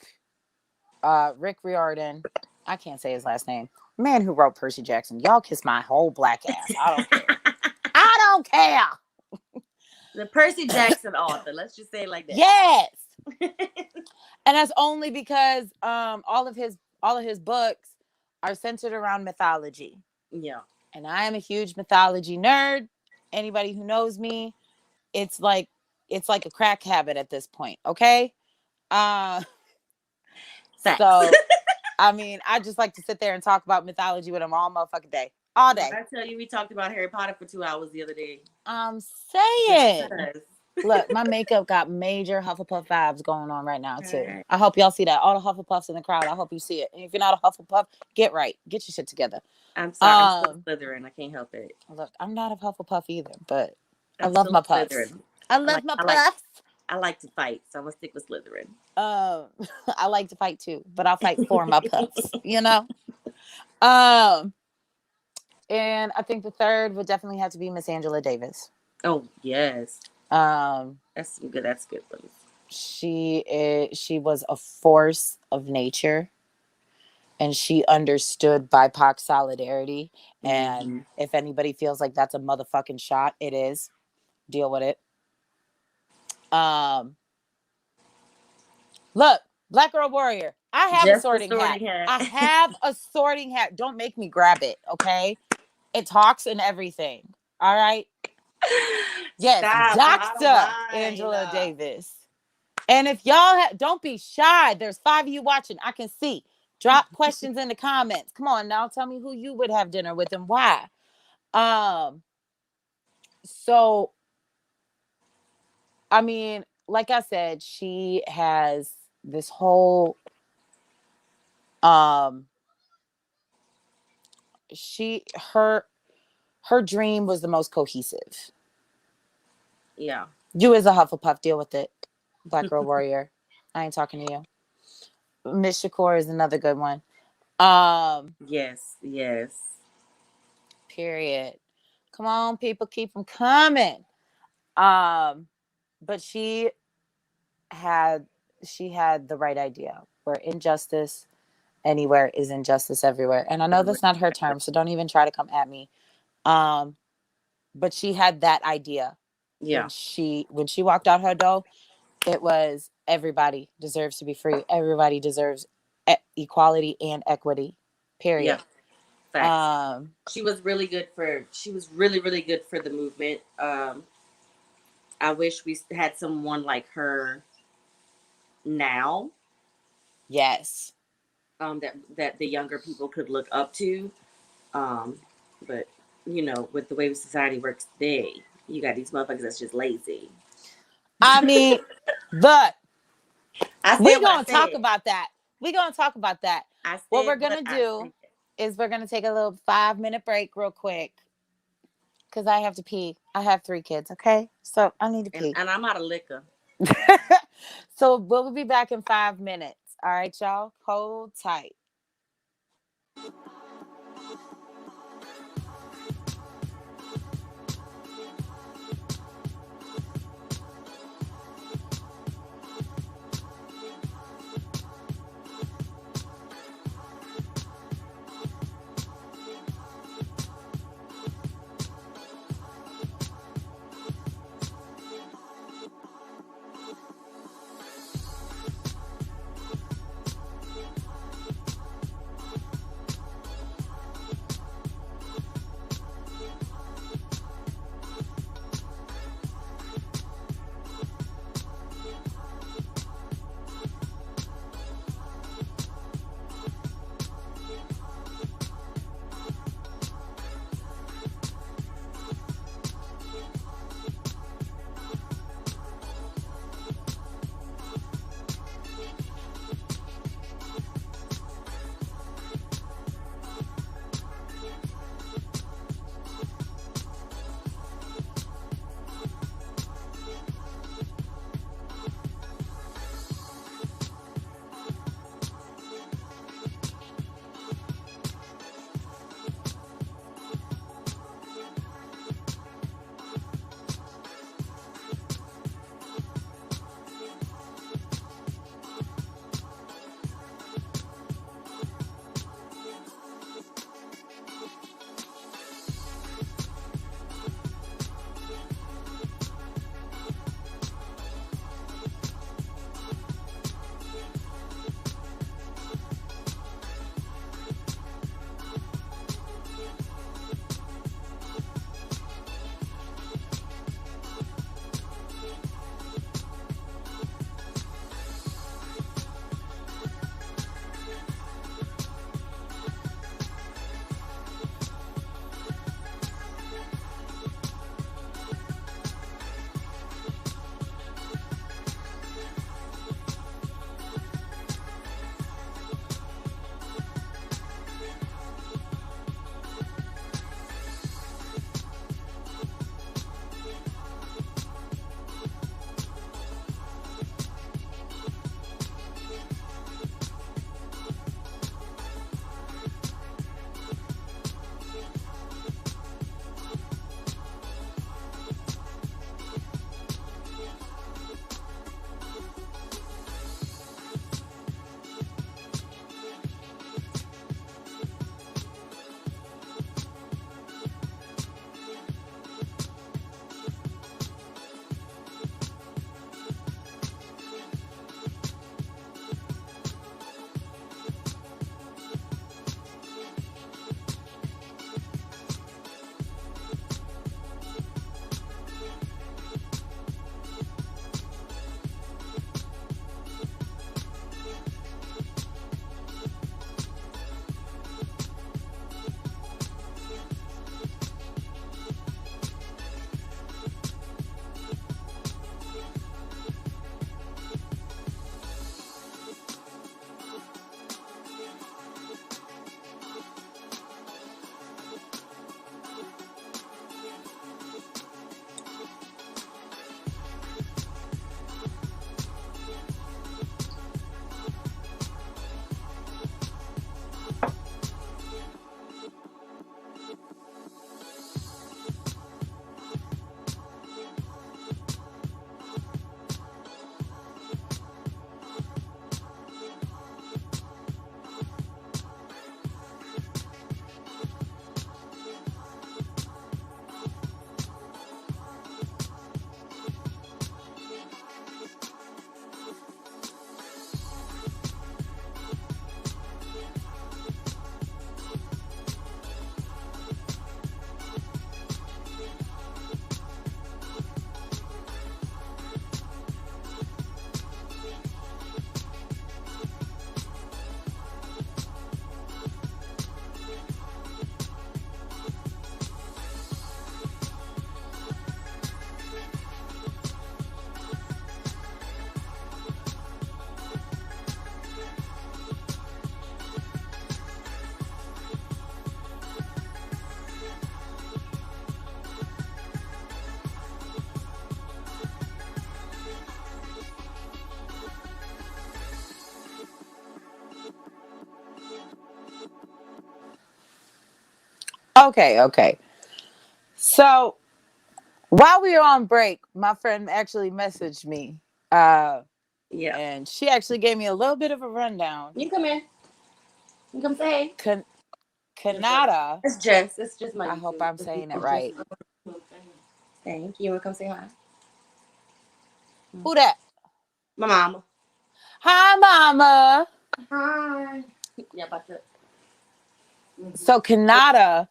Speaker 2: Riordan. I can't say his last name. Man who wrote Percy Jackson. Y'all kiss my whole black ass. I don't care. I don't care.
Speaker 1: The Percy Jackson author. Let's just say it like that.
Speaker 2: Yes. And that's only because all of his books are centered around mythology.
Speaker 1: Yeah.
Speaker 2: And I am a huge mythology nerd. Anybody who knows me, it's like a crack habit at this point, okay? So I mean, I just like to sit there and talk about mythology with him all motherfucking day. All day.
Speaker 1: I tell you, we talked about Harry Potter for 2 hours the other day.
Speaker 2: I'm saying. Look, my makeup got major Hufflepuff vibes going on right now, too. Right. I hope y'all see that. All the Hufflepuffs in the crowd, I hope you see it. And if you're not a Hufflepuff, get right. Get your shit together.
Speaker 1: I'm sorry. I'm still Slytherin. I can't help it.
Speaker 2: Look, I'm not a Hufflepuff either, but I love my puffs. I love my puffs.
Speaker 1: I like to fight, so I'm going to stick with Slytherin.
Speaker 2: I like to fight, too, but I'll fight for my puffs, you know? And I think the third would definitely have to be Miss Angela Davis.
Speaker 1: Oh, yes. That's good ones.
Speaker 2: She was a force of nature, and she understood BIPOC solidarity. And if anybody feels like that's a motherfucking shot, it is. Deal with it. Look, Black Girl Warrior. I have a sorting hat. I have a sorting hat. Don't make me grab it, okay? It talks and everything. All right. Yes, Dr. Angela Davis. And if y'all don't be shy. There's 5 of you watching. I can see. Drop questions in the comments. Come on now. Tell me who you would have dinner with and why. So, I mean, like I said, she has this whole her dream was the most cohesive.
Speaker 1: Yeah.
Speaker 2: You as a Hufflepuff, deal with it. Black Girl Warrior. I ain't talking to you. Miss Shakur is another good one.
Speaker 1: Yes.
Speaker 2: Period. Come on, people, keep them coming. But she had the right idea. Where injustice anywhere is injustice everywhere. And I know that's not her term, so don't even try to come at me. But she had that idea. Yeah. When she walked out her door, it was everybody deserves to be free. Everybody deserves equality and equity. Period. Yeah.
Speaker 1: Facts. She was really good for. She was really, really good for the movement. I wish we had someone like her now.
Speaker 2: Yes.
Speaker 1: That the younger people could look up to. But you know, with the way society works today, you got these motherfuckers that's just lazy.
Speaker 2: I mean, look. We're gonna talk about that. What we're gonna do is we're gonna take a little 5-minute break real quick. Because I have to pee. I have 3 kids, okay? So I need to pee.
Speaker 1: And I'm out of liquor.
Speaker 2: So we'll be back in 5 minutes. All right, y'all? Hold tight. Okay. So while we were on break, my friend actually messaged me.
Speaker 1: Yeah.
Speaker 2: And she actually gave me a little bit of a rundown.
Speaker 1: You come in. You come say.
Speaker 2: Kanata.
Speaker 1: It's Jess. It's just my
Speaker 2: I hope
Speaker 1: YouTube.
Speaker 2: I'm saying it
Speaker 1: It's just
Speaker 2: right.
Speaker 1: thank you. Wanna come say hi?
Speaker 2: Who that?
Speaker 1: My mama.
Speaker 2: Hi, Mama.
Speaker 1: Hi. Yeah, about to.
Speaker 2: So Kanata,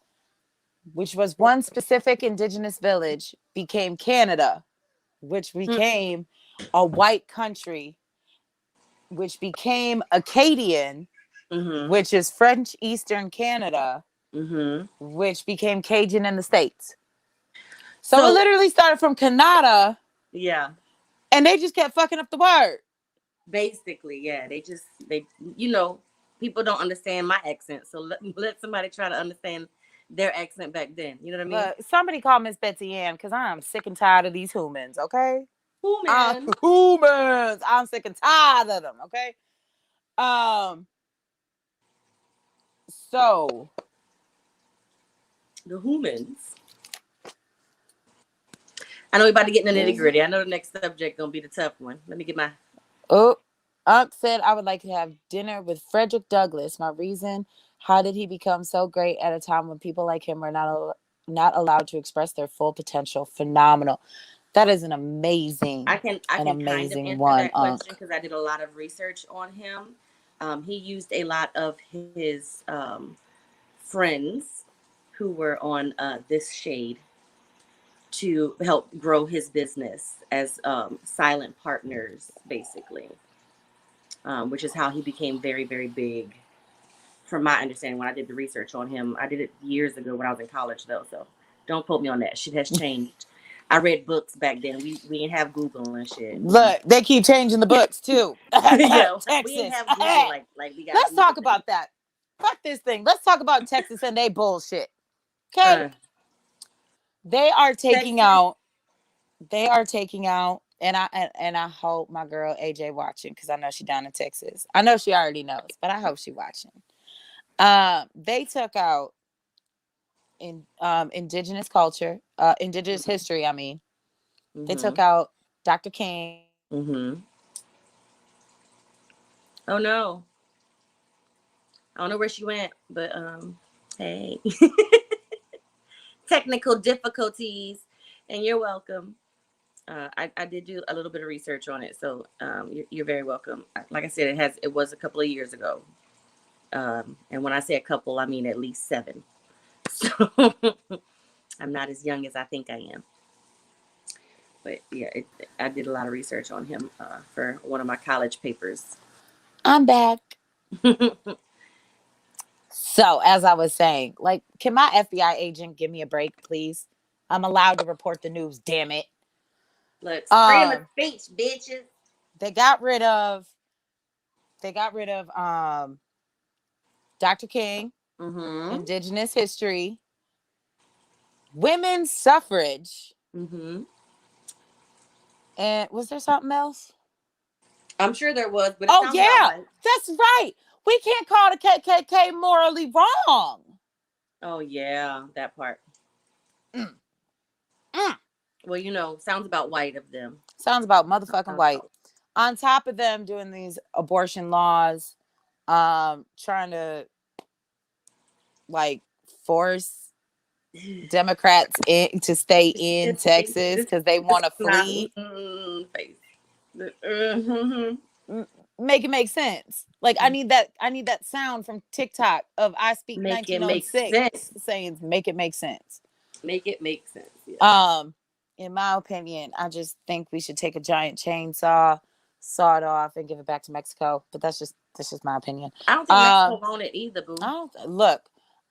Speaker 2: which was one specific indigenous village, became Canada, which became a white country, which became Acadian,
Speaker 1: Mm-hmm.
Speaker 2: which is French Eastern Canada,
Speaker 1: Mm-hmm.
Speaker 2: which became Cajun in the States. So it
Speaker 1: So
Speaker 2: literally started from Kanata,
Speaker 1: yeah,
Speaker 2: and they just kept fucking up the word.
Speaker 1: basically, yeah. They you know people don't understand my accent, so let somebody try to understand their accent back then. You know what I mean?
Speaker 2: Look, somebody call Miss Betsy Ann because I'm sick and tired of these humans, okay?
Speaker 1: Cool man.
Speaker 2: Humans. I'm sick and tired of them, okay? Um, so
Speaker 1: The humans. I know we about to get in the nitty gritty. I know the next subject gonna be the tough one. Let me get my.
Speaker 2: oh, Unc said I would like to have dinner with Frederick Douglass. My reason, how did he become so great at a time when people like him were not allowed to express their full potential? Phenomenal. That is an
Speaker 1: I
Speaker 2: amazing,
Speaker 1: can I
Speaker 2: an
Speaker 1: can kind of
Speaker 2: amazing
Speaker 1: answer
Speaker 2: one,
Speaker 1: that
Speaker 2: Unc.
Speaker 1: question because I did a lot of research on him. He used a lot of his friends who were on this shade to help grow his business as silent partners, basically, which is how he became very, very big. From my understanding, when I did the research on him, I did it years ago when I was in college, though. So don't quote me on that. Shit has changed. I read books back then. We didn't have Google and shit.
Speaker 2: Look, they keep changing the books too.
Speaker 1: Yeah, we didn't
Speaker 2: Texas.
Speaker 1: have Google like we got
Speaker 2: Let's
Speaker 1: Google
Speaker 2: talk about that. Fuck this thing. Let's talk about Texas and they bullshit. Okay.
Speaker 1: now.
Speaker 2: They are taking
Speaker 1: Texas.
Speaker 2: out, and I hope my girl AJ watching because I know she down in Texas. I know she already knows, but I hope she watching. They took out in indigenous culture, indigenous history, I mean. They
Speaker 1: Mm-hmm.
Speaker 2: took out Dr. King.
Speaker 1: Mm-hmm. Oh no, I don't know where she went, but hey, technical difficulties, and you're welcome. I did do a little bit of research on it, so you're very welcome. Like I said, it was a couple of years ago, and when I say a couple, I mean at least 7. So I'm not as young as I think I am. But yeah, I did a lot of research on him for one of my college papers.
Speaker 2: I'm back. So, as I was saying, like, can my FBI agent give me a break, please? I'm allowed to report the news, damn it.
Speaker 1: Look, freedom of
Speaker 2: Um,
Speaker 1: speech, bitches.
Speaker 2: they got rid of Dr. King,
Speaker 1: Mm-hmm.
Speaker 2: indigenous history, women's suffrage,
Speaker 1: Mm-hmm.
Speaker 2: and was there something else?
Speaker 1: I'm sure there was, but it
Speaker 2: Oh
Speaker 1: sounds about
Speaker 2: yeah,
Speaker 1: right.
Speaker 2: that's right. We can't call the KKK morally wrong.
Speaker 1: Oh yeah, that part.
Speaker 2: Mm, mm.
Speaker 1: Well, sounds about white of them.
Speaker 2: Sounds about motherfucking
Speaker 1: Uh,
Speaker 2: white. On top of them doing these abortion laws, trying to like force Democrats to stay in Texas because they want to
Speaker 1: not
Speaker 2: flee.
Speaker 1: face. Mm-hmm.
Speaker 2: Make it make sense. Like I need that sound from TikTok of I speak
Speaker 1: Make it make
Speaker 2: 1906
Speaker 1: sense.
Speaker 2: saying make it make sense.
Speaker 1: Make it make sense. Yeah.
Speaker 2: In my opinion, I just think we should take a giant chainsaw, saw it off, and give it back to Mexico. But that's just my opinion.
Speaker 1: I don't think Mexico
Speaker 2: Um,
Speaker 1: own it either,
Speaker 2: I
Speaker 1: boo.
Speaker 2: don't look.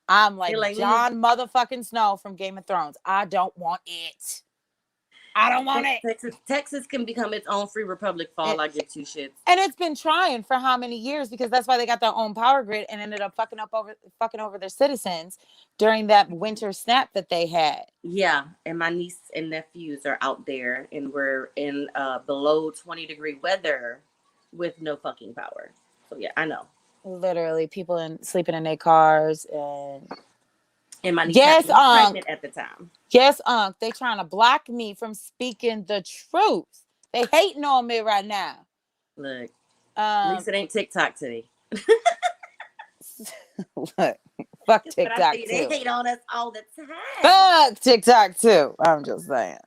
Speaker 2: I'm
Speaker 1: They're
Speaker 2: like
Speaker 1: like,
Speaker 2: Jon motherfucking Snow from Game of Thrones. I don't want it. I don't want it.
Speaker 1: Texas can become its own free republic for all
Speaker 2: it
Speaker 1: I give two shits.
Speaker 2: and it's been trying for how many years because that's why they got their own power grid and ended up fucking over their citizens during that winter snap that they had.
Speaker 1: Yeah, and my niece and nephews are out there, and we're in below 20-degree weather with no fucking power. So yeah, I know.
Speaker 2: Literally, people sleeping in their cars and
Speaker 1: And my niece happened
Speaker 2: Yes,
Speaker 1: to be pregnant at the time.
Speaker 2: Yes, they trying to block me from speaking the truth. They hating on me right now.
Speaker 1: Look, at least it ain't TikTok today.
Speaker 2: Look, fuck
Speaker 1: That's what I
Speaker 2: TikTok
Speaker 1: say. They
Speaker 2: too.
Speaker 1: hate on us all the time.
Speaker 2: Fuck TikTok too. I'm just saying.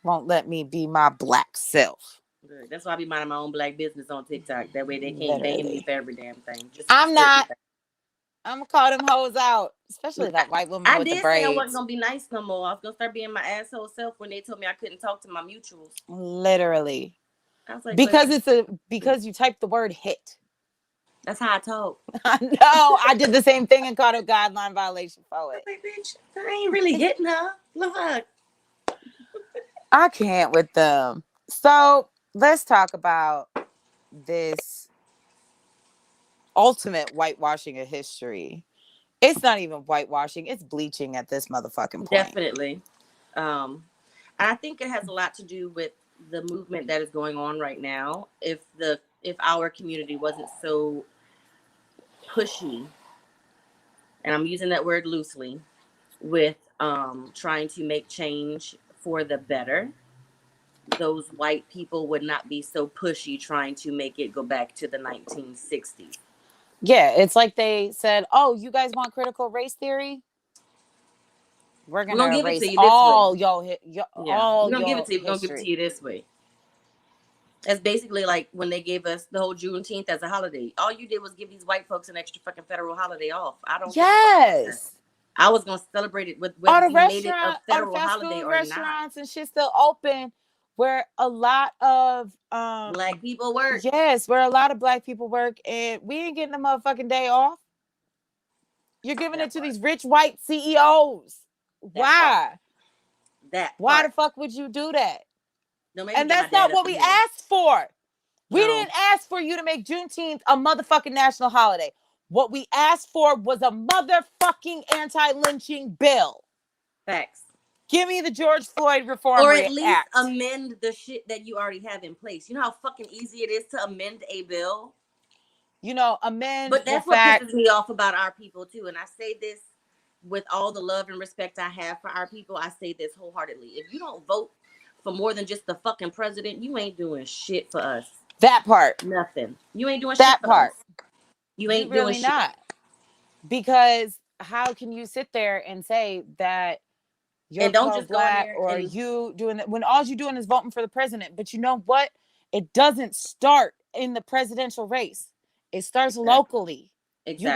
Speaker 2: Won't let me be my black self.
Speaker 1: Good. That's why I be minding my own black business on TikTok. That way they can't ban me
Speaker 2: Literally.
Speaker 1: for every damn thing. Just
Speaker 2: I'm
Speaker 1: certain
Speaker 2: not.
Speaker 1: things.
Speaker 2: I'm gonna call them hoes out. Especially
Speaker 1: Look,
Speaker 2: that white woman
Speaker 1: I
Speaker 2: with the
Speaker 1: did say I wasn't
Speaker 2: braids.
Speaker 1: gonna be nice no more. I was gonna start being my asshole self when they told me I couldn't talk to my mutuals.
Speaker 2: Literally.
Speaker 1: I was like,
Speaker 2: Because
Speaker 1: listen,
Speaker 2: because you typed the word hit.
Speaker 1: that's how I talk.
Speaker 2: I know. I did the same thing and called a guideline violation for
Speaker 1: I was
Speaker 2: it.
Speaker 1: like, bitch, I ain't really hitting her. Look.
Speaker 2: I can't with them. So let's talk about this ultimate whitewashing of history. It's not even whitewashing, it's bleaching at this motherfucking point.
Speaker 1: Definitely. And I think it has a lot to do with the movement that is going on right now. If our community wasn't so pushy, and I'm using that word loosely, with trying to make change for the better, those white people would not be so pushy trying to make it go back to the 1960s.
Speaker 2: Yeah, it's like they said, "Oh, you guys want critical race theory? We're
Speaker 1: We're gonna
Speaker 2: gonna
Speaker 1: give it to
Speaker 2: erase
Speaker 1: you this way.
Speaker 2: all
Speaker 1: Yeah,
Speaker 2: all
Speaker 1: we're gonna give it
Speaker 2: your
Speaker 1: to you. We're gonna give it to
Speaker 2: history."
Speaker 1: you this way. That's basically like when they gave us the whole Juneteenth as a holiday. All you did was give these white folks an extra fucking federal holiday off. I don't give a fuck about that.
Speaker 2: Yes.
Speaker 1: I was gonna celebrate it with
Speaker 2: All
Speaker 1: whether
Speaker 2: the
Speaker 1: you made it a
Speaker 2: all the
Speaker 1: federal
Speaker 2: fast
Speaker 1: holiday
Speaker 2: food
Speaker 1: or not.
Speaker 2: restaurants and shit still open, where a lot of
Speaker 1: Black people work.
Speaker 2: yes, where a lot of black people work, and we ain't getting a motherfucking day off. You're giving
Speaker 1: That
Speaker 2: it to
Speaker 1: part.
Speaker 2: these rich white CEOs. Why?
Speaker 1: That
Speaker 2: Why
Speaker 1: part.
Speaker 2: the fuck would you do that?
Speaker 1: Don't make me
Speaker 2: And
Speaker 1: get my
Speaker 2: that's
Speaker 1: dad
Speaker 2: not
Speaker 1: up
Speaker 2: what
Speaker 1: in
Speaker 2: we
Speaker 1: here.
Speaker 2: asked for. We
Speaker 1: No.
Speaker 2: didn't ask for you to make Juneteenth a motherfucking national holiday. What we asked for was a motherfucking anti-lynching bill.
Speaker 1: Facts.
Speaker 2: Give me the George Floyd Reform
Speaker 1: Or at least
Speaker 2: Act.
Speaker 1: amend the shit that you already have in place. You know how fucking easy it is to amend a bill?
Speaker 2: You know, amend
Speaker 1: But
Speaker 2: the
Speaker 1: that's what
Speaker 2: fact.
Speaker 1: pisses me off about our people too. And I say this with all the love and respect I have for our people. I say this wholeheartedly. If you don't vote for more than just the fucking president, you ain't doing shit for us.
Speaker 2: That part.
Speaker 1: Nothing. You ain't doing shit
Speaker 2: That
Speaker 1: for us.
Speaker 2: part.
Speaker 1: You
Speaker 2: You
Speaker 1: ain't doing
Speaker 2: really
Speaker 1: shit.
Speaker 2: not. Because how can you sit there and say that you're
Speaker 1: And don't just go in
Speaker 2: pro-black
Speaker 1: there
Speaker 2: or
Speaker 1: and
Speaker 2: you doing that when all you're doing is voting for the president? But you know what? It doesn't start in the presidential race. It starts locally.
Speaker 1: exactly.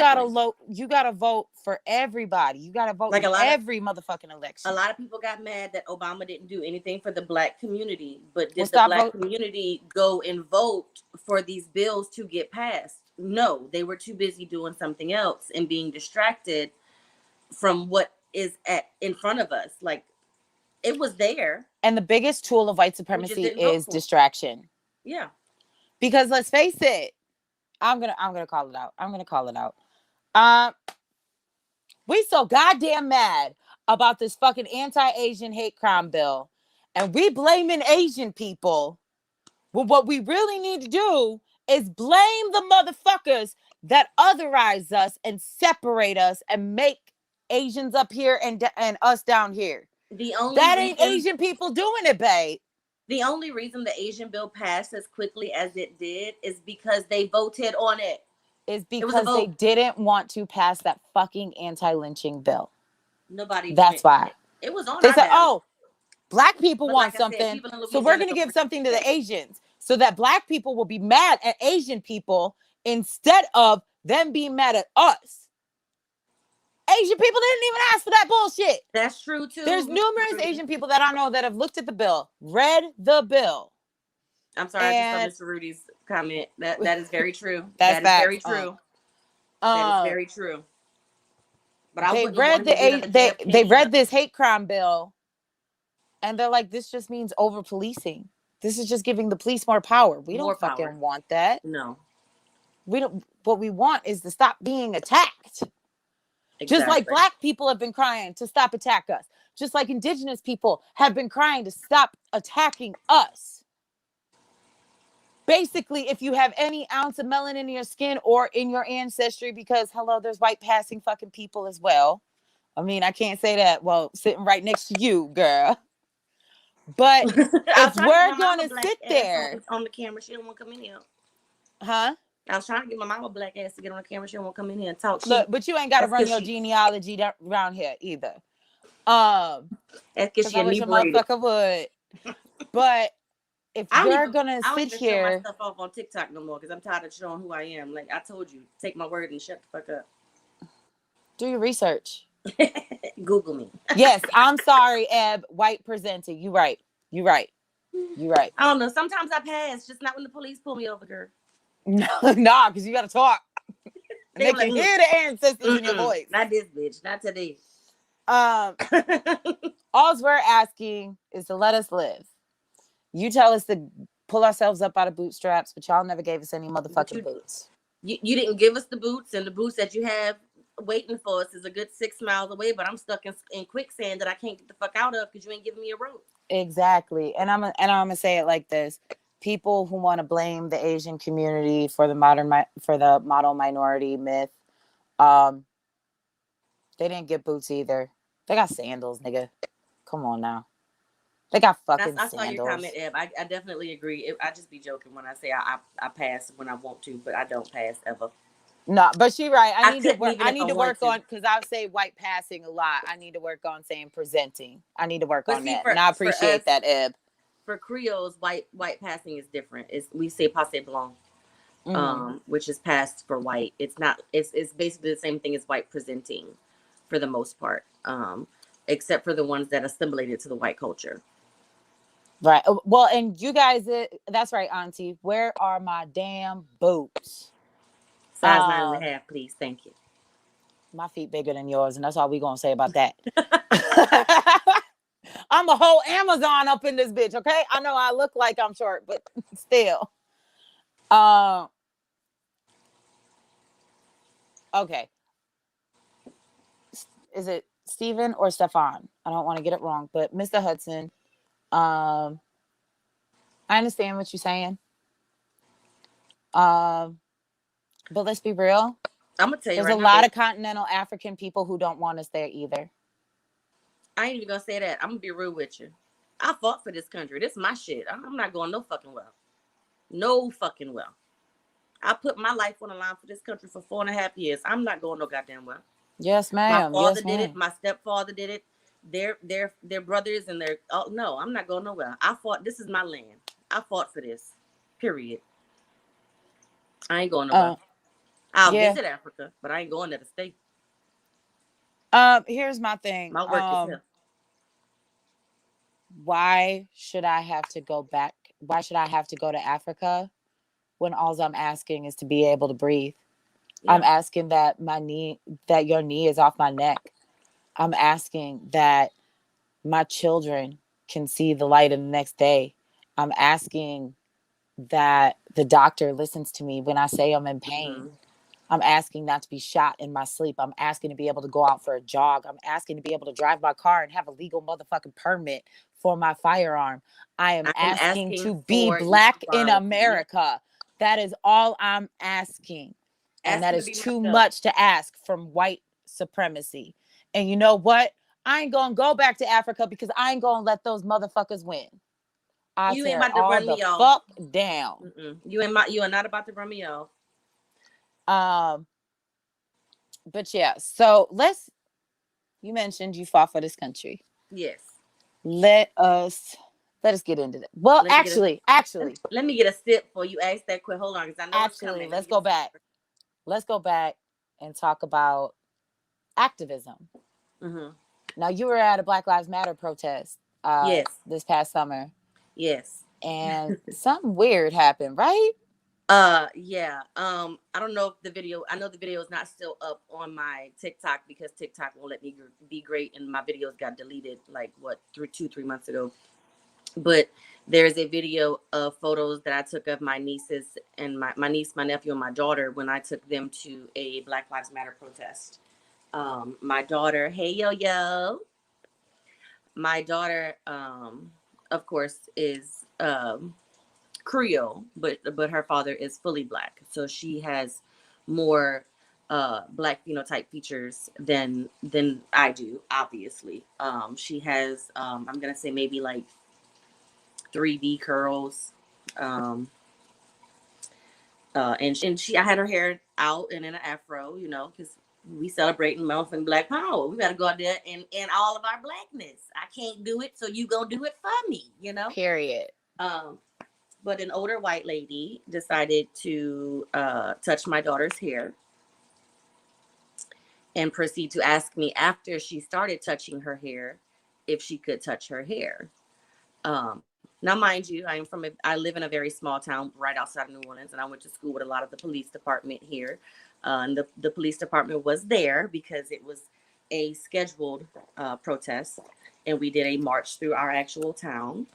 Speaker 2: You gotta vote for everybody. You gotta vote
Speaker 1: Like
Speaker 2: in every motherfucking election.
Speaker 1: a lot of people got mad that Obama didn't do anything for the black community, but
Speaker 2: Well,
Speaker 1: did the black community go and vote for these bills to get passed? No, they were too busy doing something else and being distracted from what is in front of us. Like, it was there.
Speaker 2: And the biggest tool of white supremacy is distraction.
Speaker 1: Yeah.
Speaker 2: Because let's face it, I'm gonna call it out. I'm gonna call it out. We so goddamn mad about this fucking anti-Asian hate crime bill, and we blaming Asian people. Well, what we really need to do is blame the motherfuckers that otherize us and separate us and make Asians up here and us down here. That ain't Asian people doing it, babe.
Speaker 1: The only reason the Asian bill passed as quickly as it did is because they voted on it.
Speaker 2: Is because they didn't want to pass that fucking anti-lynching bill.
Speaker 1: Nobody.
Speaker 2: That's why.
Speaker 1: It was on.
Speaker 2: They said, "Oh, black people want something, so we're going to give something to the Asians, so that black people will be mad at Asian people instead of them being mad at us." Asian people didn't even ask for that bullshit.
Speaker 1: That's true too.
Speaker 2: There's numerous Asian people that I know that have looked at the bill, read the bill.
Speaker 1: I'm sorry, I just saw Mr. Rudy's comment. That is very true.
Speaker 2: That's
Speaker 1: very true. That is very true. But I read
Speaker 2: they read this hate crime bill, and they're like, "This just means over policing. This is just giving the police more power. We don't fucking want that.
Speaker 1: No,
Speaker 2: we don't. What we want is to stop being attacked." Exactly. Just like black people have been crying to stop attack us. Just like indigenous people have been crying to stop attacking us. Basically, if you have any ounce of melanin in your skin or in your ancestry, because hello, there's white passing fucking people as well. I mean, I can't say that. Well, sitting right next to you, girl. But
Speaker 1: I was
Speaker 2: if
Speaker 1: trying to get
Speaker 2: we're
Speaker 1: my mama
Speaker 2: gonna
Speaker 1: black
Speaker 2: sit
Speaker 1: ass
Speaker 2: there,
Speaker 1: on the camera. She don't want to come in here.
Speaker 2: huh?
Speaker 1: I was trying to get my mama black ass to get on the camera. She don't want to come in here and talk.
Speaker 2: Look, but you ain't got to
Speaker 1: That's
Speaker 2: run
Speaker 1: because
Speaker 2: your
Speaker 1: she
Speaker 2: genealogy around here either. Um,
Speaker 1: that's because
Speaker 2: because
Speaker 1: she
Speaker 2: I wish a
Speaker 1: inebriated.
Speaker 2: motherfucker would. But if we're gonna
Speaker 1: I don't
Speaker 2: sit
Speaker 1: even show my
Speaker 2: here,
Speaker 1: stuff off on TikTok no more because I'm tired of showing who I am. Like I told you, take my word and shut the fuck up.
Speaker 2: do your research.
Speaker 1: Google me.
Speaker 2: Yes, I'm sorry, Eb. White presenting. You right. You right. You right.
Speaker 1: I don't know. Sometimes I pass, just not when the police pull me over, girl.
Speaker 2: No, nah, because you got to talk, and
Speaker 1: They
Speaker 2: they
Speaker 1: were like,
Speaker 2: can hear the ancestors in your voice.
Speaker 1: not this bitch, not today.
Speaker 2: Um, all we're asking is to let us live. You tell us to pull ourselves up out of bootstraps, but y'all never gave us any motherfucking boots.
Speaker 1: You didn't give us the boots, and the boots that you have waiting for us is a good 6 miles away, but I'm stuck in quicksand that I can't get the fuck out of because you ain't giving me a rope.
Speaker 2: Exactly. And I'm gonna say it like this. People who want to blame the Asian community for the model minority myth, um, they didn't get boots either. They got sandals, nigga. Come on now. They got fucking
Speaker 1: I saw your
Speaker 2: sandals.
Speaker 1: comment, Eb. I definitely agree. I just be joking when I say I pass when I want to, but I don't pass ever.
Speaker 2: No, but she right. I need to
Speaker 1: couldn't
Speaker 2: work.
Speaker 1: even
Speaker 2: I
Speaker 1: if I
Speaker 2: need to
Speaker 1: wanted
Speaker 2: work
Speaker 1: to.
Speaker 2: on because I say white passing a lot. I need to work on saying presenting. I need to work
Speaker 1: But
Speaker 2: on
Speaker 1: see,
Speaker 2: that. And I
Speaker 1: for
Speaker 2: appreciate
Speaker 1: us,
Speaker 2: that, Eb.
Speaker 1: for Creoles, white passing is different. It's we say passe blanc, which is passed for white. It's not. It's basically the same thing as white presenting, for the most part, except for the ones that assimilated to the white culture.
Speaker 2: Right. Well, and you guys, that's right, Auntie. Where are my damn boots?
Speaker 1: Size 9.5, please. Thank you.
Speaker 2: My feet bigger than yours, and that's all we gonna say about that. I'm a whole Amazon up in this bitch, okay? I know I look like I'm short, but still. Okay. Is it Steven or Stefan? I don't want to get it wrong, but Mr. Hudson, I understand what you're saying. But let's be real.
Speaker 1: I'm gonna tell you
Speaker 2: There's
Speaker 1: right
Speaker 2: a
Speaker 1: now
Speaker 2: lot
Speaker 1: that
Speaker 2: of continental African people who don't want us there either.
Speaker 1: I ain't even gonna say that. I'm gonna be real with you. I fought for this country. This is my shit. I'm not going no fucking well. No fucking well. I put my life on the line for this country for 4.5 years. I'm not going no goddamn well.
Speaker 2: Yes,
Speaker 1: My
Speaker 2: ma'am.
Speaker 1: father
Speaker 2: Yes,
Speaker 1: did it.
Speaker 2: ma'am.
Speaker 1: My stepfather did it. Their brothers and their no, I'm not going nowhere. I fought. This is my land. I fought for this. Period. I ain't going nowhere. I'll
Speaker 2: Yeah.
Speaker 1: visit Africa, but I ain't going there to stay.
Speaker 2: Here's my thing.
Speaker 1: My work is here.
Speaker 2: Why should I have to go back? Why should I have to go to Africa when all I'm asking is to be able to breathe? Yeah. I'm asking that that your knee is off my neck. I'm asking that my children can see the light of the next day. I'm asking that the doctor listens to me when I say I'm in pain. Mm-hmm. I'm asking not to be shot in my sleep. I'm asking to be able to go out for a jog. I'm asking to be able to drive my car and have a legal motherfucking permit for my firearm. I am asking to be Black in America. That is all I'm asking. And that is too much to ask from white supremacy. And you know what? I ain't going to go back to Africa because I ain't going to let those motherfuckers win.
Speaker 1: You ain't about to run me off.
Speaker 2: Fuck down.
Speaker 1: You are not about to run me off.
Speaker 2: But yeah, so you mentioned you fought for this country.
Speaker 1: Yes.
Speaker 2: Let us get into that. Well, actually,
Speaker 1: let me get a sip for you. Ask that quick. Hold on, because I know it's coming.
Speaker 2: Let's go back. Let's go back and talk about activism. Mm-hmm. Now, you were at a Black Lives Matter protest. Yes. This past summer.
Speaker 1: Yes.
Speaker 2: And something weird happened, right?
Speaker 1: Yeah. I don't know if the video. I know the video is not still up on my TikTok because TikTok won't let me be great, and my videos got deleted like 3 months ago. But there's a video of photos that I took of my nieces and my niece, my nephew, and my daughter when I took them to a Black Lives Matter protest. My daughter, hey yo. My daughter, of course, is Creole, but her father is fully Black, so she has more black phenotype features than I do, obviously. She has I'm gonna say maybe like 3D curls. Um, and she I had her hair out and in an afro, you know, because we celebrating motherfucking Black Power. We gotta go out there in all of our blackness. I can't do it, so you gonna do it for me, you know.
Speaker 2: Period.
Speaker 1: Um, but an older white lady decided to touch my daughter's hair and proceed to ask me after she started touching her hair if she could touch her hair. Now, mind you, I live in a very small town right outside of New Orleans, and I went to school with a lot of the police department here. And the police department was there because it was a scheduled protest, and we did a march through our actual town.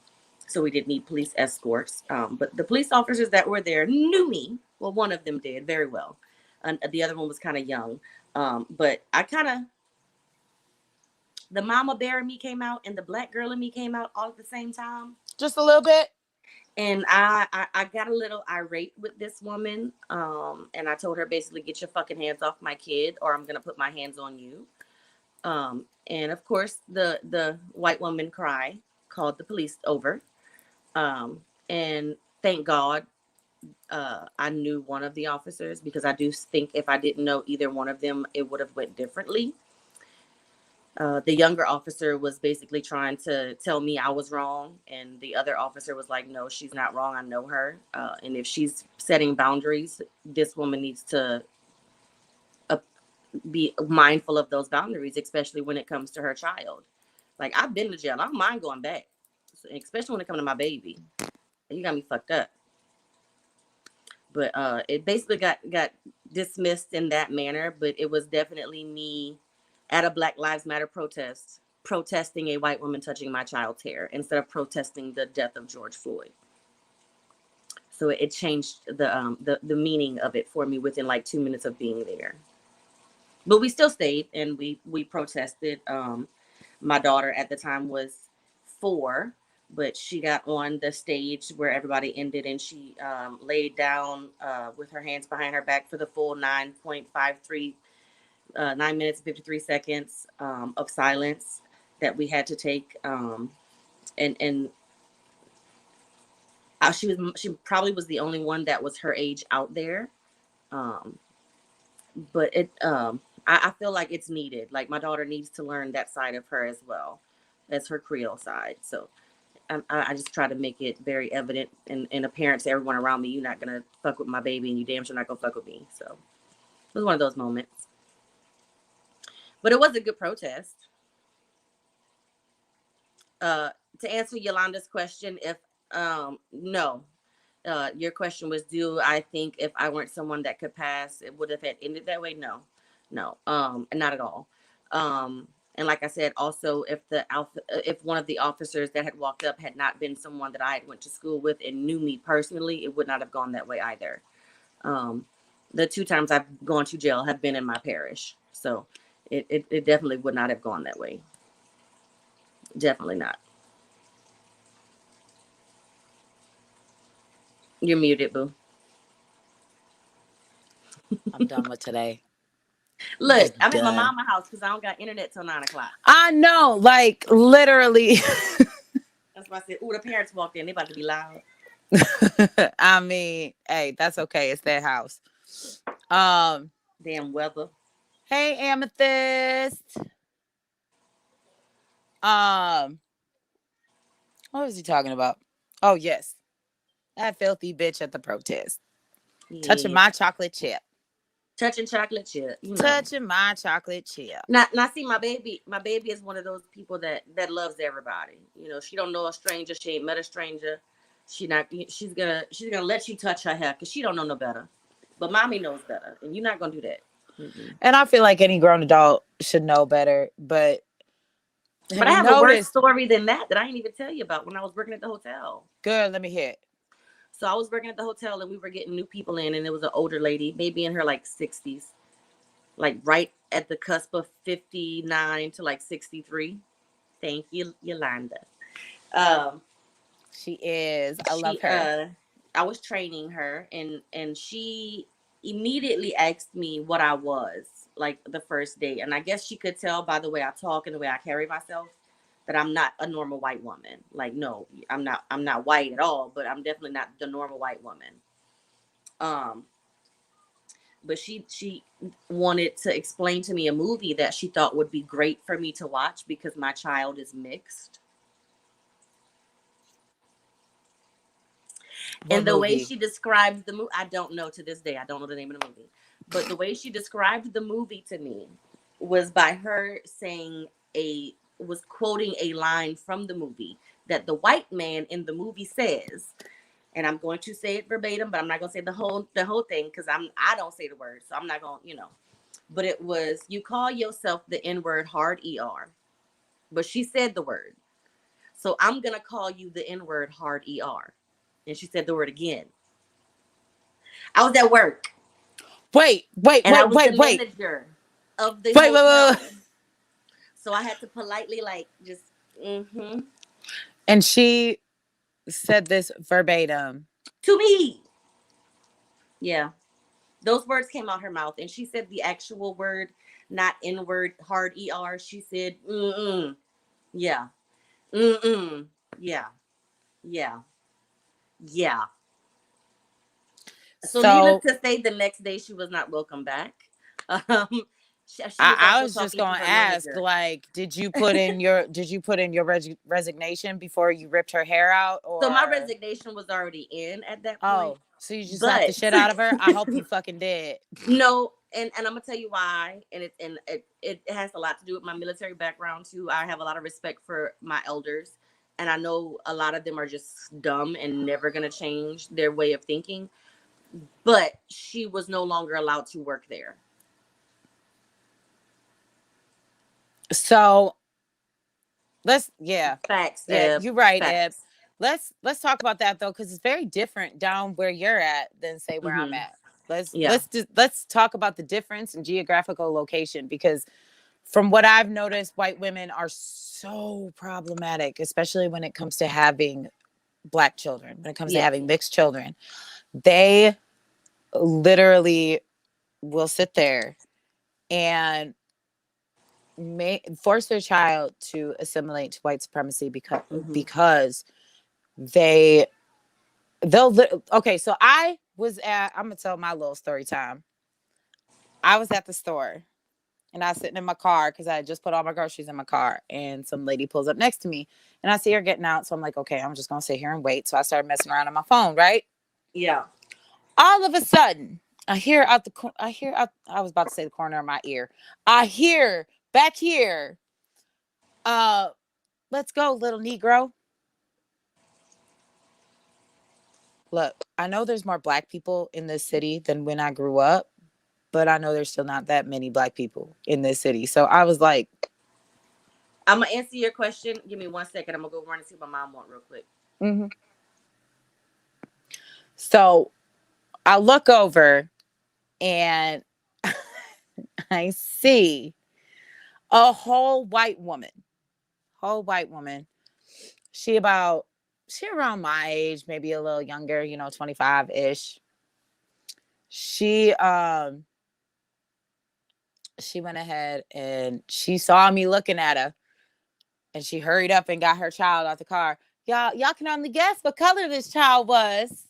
Speaker 1: So we didn't need police escorts. But the police officers that were there knew me. Well, one of them did very well, and the other one was kind of young. But I kind of, the mama bear in me came out and the black girl in me came out all at the same time.
Speaker 2: Just a little bit.
Speaker 1: And I got a little irate with this woman. And I told her basically, get your fucking hands off my kid or I'm going to put my hands on you. And of course, the white woman called the police over. And thank God I knew one of the officers, because I do think if I didn't know either one of them, it would have went differently. The younger officer was basically trying to tell me I was wrong, and the other officer was like, no, she's not wrong. I know her. And if she's setting boundaries, this woman needs to be mindful of those boundaries, especially when it comes to her child. Like, I've been to jail. I don't mind going back, especially when it comes to my baby. You got me fucked up. But it basically got dismissed in that manner. But it was definitely me at a Black Lives Matter protest, protesting a white woman touching my child's hair instead of protesting the death of George Floyd. So it changed the meaning of it for me within like 2 minutes of being there. But we still stayed and we protested. My daughter at the time was 4, but she got on the stage where everybody ended, and she laid down with her hands behind her back for the full 9 minutes 53 seconds of silence that we had to take. And she probably was the only one that was her age out there. But I feel like it's needed. Like, my daughter needs to learn that side of her as well as her Creole side. So I just try to make it very evident and apparent to everyone around me, you're not going to fuck with my baby, and you damn sure not going to fuck with me. So it was one of those moments. But it was a good protest. To answer Yolanda's question, if no, your question was, do I think if I weren't someone that could pass, it would have had ended that way? No, not at all. And like I said, also, if one of the officers that had walked up had not been someone that I had went to school with and knew me personally, it would not have gone that way either. The 2 times I've gone to jail have been in my parish, so it definitely would not have gone that way. Definitely not. You're muted, boo.
Speaker 2: I'm done with today.
Speaker 1: Look, I'm at my mama's house because I don't got internet till 9 o'clock.
Speaker 2: I know, like, literally.
Speaker 1: That's why I said, ooh, the parents walked in. They about to be loud.
Speaker 2: I mean, hey, that's okay. It's their house.
Speaker 1: Damn weather.
Speaker 2: Hey, Amethyst. What was he talking about? Oh, yes. That filthy bitch at the protest. Yeah. Touching my chocolate chip.
Speaker 1: Touching chocolate chip. You know.
Speaker 2: Touching my chocolate chip.
Speaker 1: Now, see, my baby is one of those people that loves everybody. You know, she don't know a stranger. She ain't met a stranger. She's gonna let you touch her hair because she don't know no better. But mommy knows better, and you're not gonna do that. Mm-hmm.
Speaker 2: And I feel like any grown adult should know better. But
Speaker 1: I have a worse story than that I didn't even tell you about when I was working at the hotel.
Speaker 2: Good, let me hear it.
Speaker 1: So I was working at the hotel and we were getting new people in, and it was an older lady, maybe in her like 60s, like right at the cusp of 59 to like 63. Thank you, Yolanda.
Speaker 2: She is. I love her.
Speaker 1: I was training her, and she immediately asked me what I was like the first day. And I guess she could tell by the way I talk and the way I carry myself that I'm not a normal white woman. Like, no, I'm not white at all, but I'm definitely not the normal white woman. Um, but she wanted to explain to me a movie that she thought would be great for me to watch because my child is mixed.
Speaker 2: What
Speaker 1: And the way
Speaker 2: movie?
Speaker 1: she described the movie, I don't know to this day. I don't know the name of the movie. But the way she described the movie to me was by her saying was quoting a line from the movie that the white man in the movie says, and I'm going to say it verbatim, but I'm not going to say the whole thing because I don't say the word, so I'm not going, But it was, you call yourself the N-word hard ER, but she said the word, so I'm gonna call you the N-word hard ER, and she said the word again. I was at work,
Speaker 2: Wait, wait,
Speaker 1: and I
Speaker 2: wait,
Speaker 1: was the
Speaker 2: wait, wait,
Speaker 1: manager of the
Speaker 2: wait, wait, wait,
Speaker 1: hotel,
Speaker 2: wait.
Speaker 1: so I had to politely like just
Speaker 2: And she said this verbatim.
Speaker 1: to me. Yeah, those words came out her mouth, and she said the actual word, not N-word hard ER. She said, yeah, yeah, yeah, yeah. So needless
Speaker 2: So
Speaker 1: to say, the next day she was not welcome back. Um, she was
Speaker 2: I
Speaker 1: also
Speaker 2: was just
Speaker 1: talking to
Speaker 2: gonna
Speaker 1: her
Speaker 2: ask,
Speaker 1: manager.
Speaker 2: like, did you put in your resignation before you ripped her hair out,
Speaker 1: So my
Speaker 2: or
Speaker 1: resignation was already in at that point.
Speaker 2: oh, so you just slapped the
Speaker 1: But
Speaker 2: shit out of her? I hope you fucking did.
Speaker 1: no, and I'm gonna tell you why. And it has a lot to do with my military background too. I have a lot of respect for my elders, and I know a lot of them are just dumb and never gonna change their way of thinking. But she was no longer allowed to work there.
Speaker 2: So yeah,
Speaker 1: Facts,
Speaker 2: yeah,
Speaker 1: Eb.
Speaker 2: you're right, Eb.
Speaker 1: Facts.
Speaker 2: Let's talk about that though, because it's very different down where you're at than say where I'm
Speaker 1: Hmm.
Speaker 2: at. Let's
Speaker 1: Yeah.
Speaker 2: let's just let's talk about the difference in geographical location, because from what I've noticed, white women are so problematic, especially when it comes to having black children, when it comes to
Speaker 1: Yes.
Speaker 2: having mixed children. They literally will sit there and force their child to assimilate to white supremacy
Speaker 1: Hmm.
Speaker 2: because they they'll okay. So I'm gonna tell my little story time. I was at the store and I was sitting in my car because I had just put all my groceries in my car, and some lady pulls up next to me and I see her getting out. So I'm like, okay, I'm just gonna sit here and wait. So I started messing around on my phone, right?
Speaker 1: Yeah.
Speaker 2: All of a sudden, I was about to say the corner of my ear. I hear back here, uh, let's go, little Negro. Look, I know there's more black people in this city than when I grew up, but I know there's still not that many black people in this city. So I was like,
Speaker 1: I'm gonna answer your question. Give me 1 second. I'm gonna go run and see what my mom want real quick.
Speaker 2: mm-hmm. So I look over and I see a whole white woman. She about she around my age, maybe a little younger, 25 ish. She she went ahead and she saw me looking at her, and she hurried up and got her child out the car. Y'all can only guess what color this child was.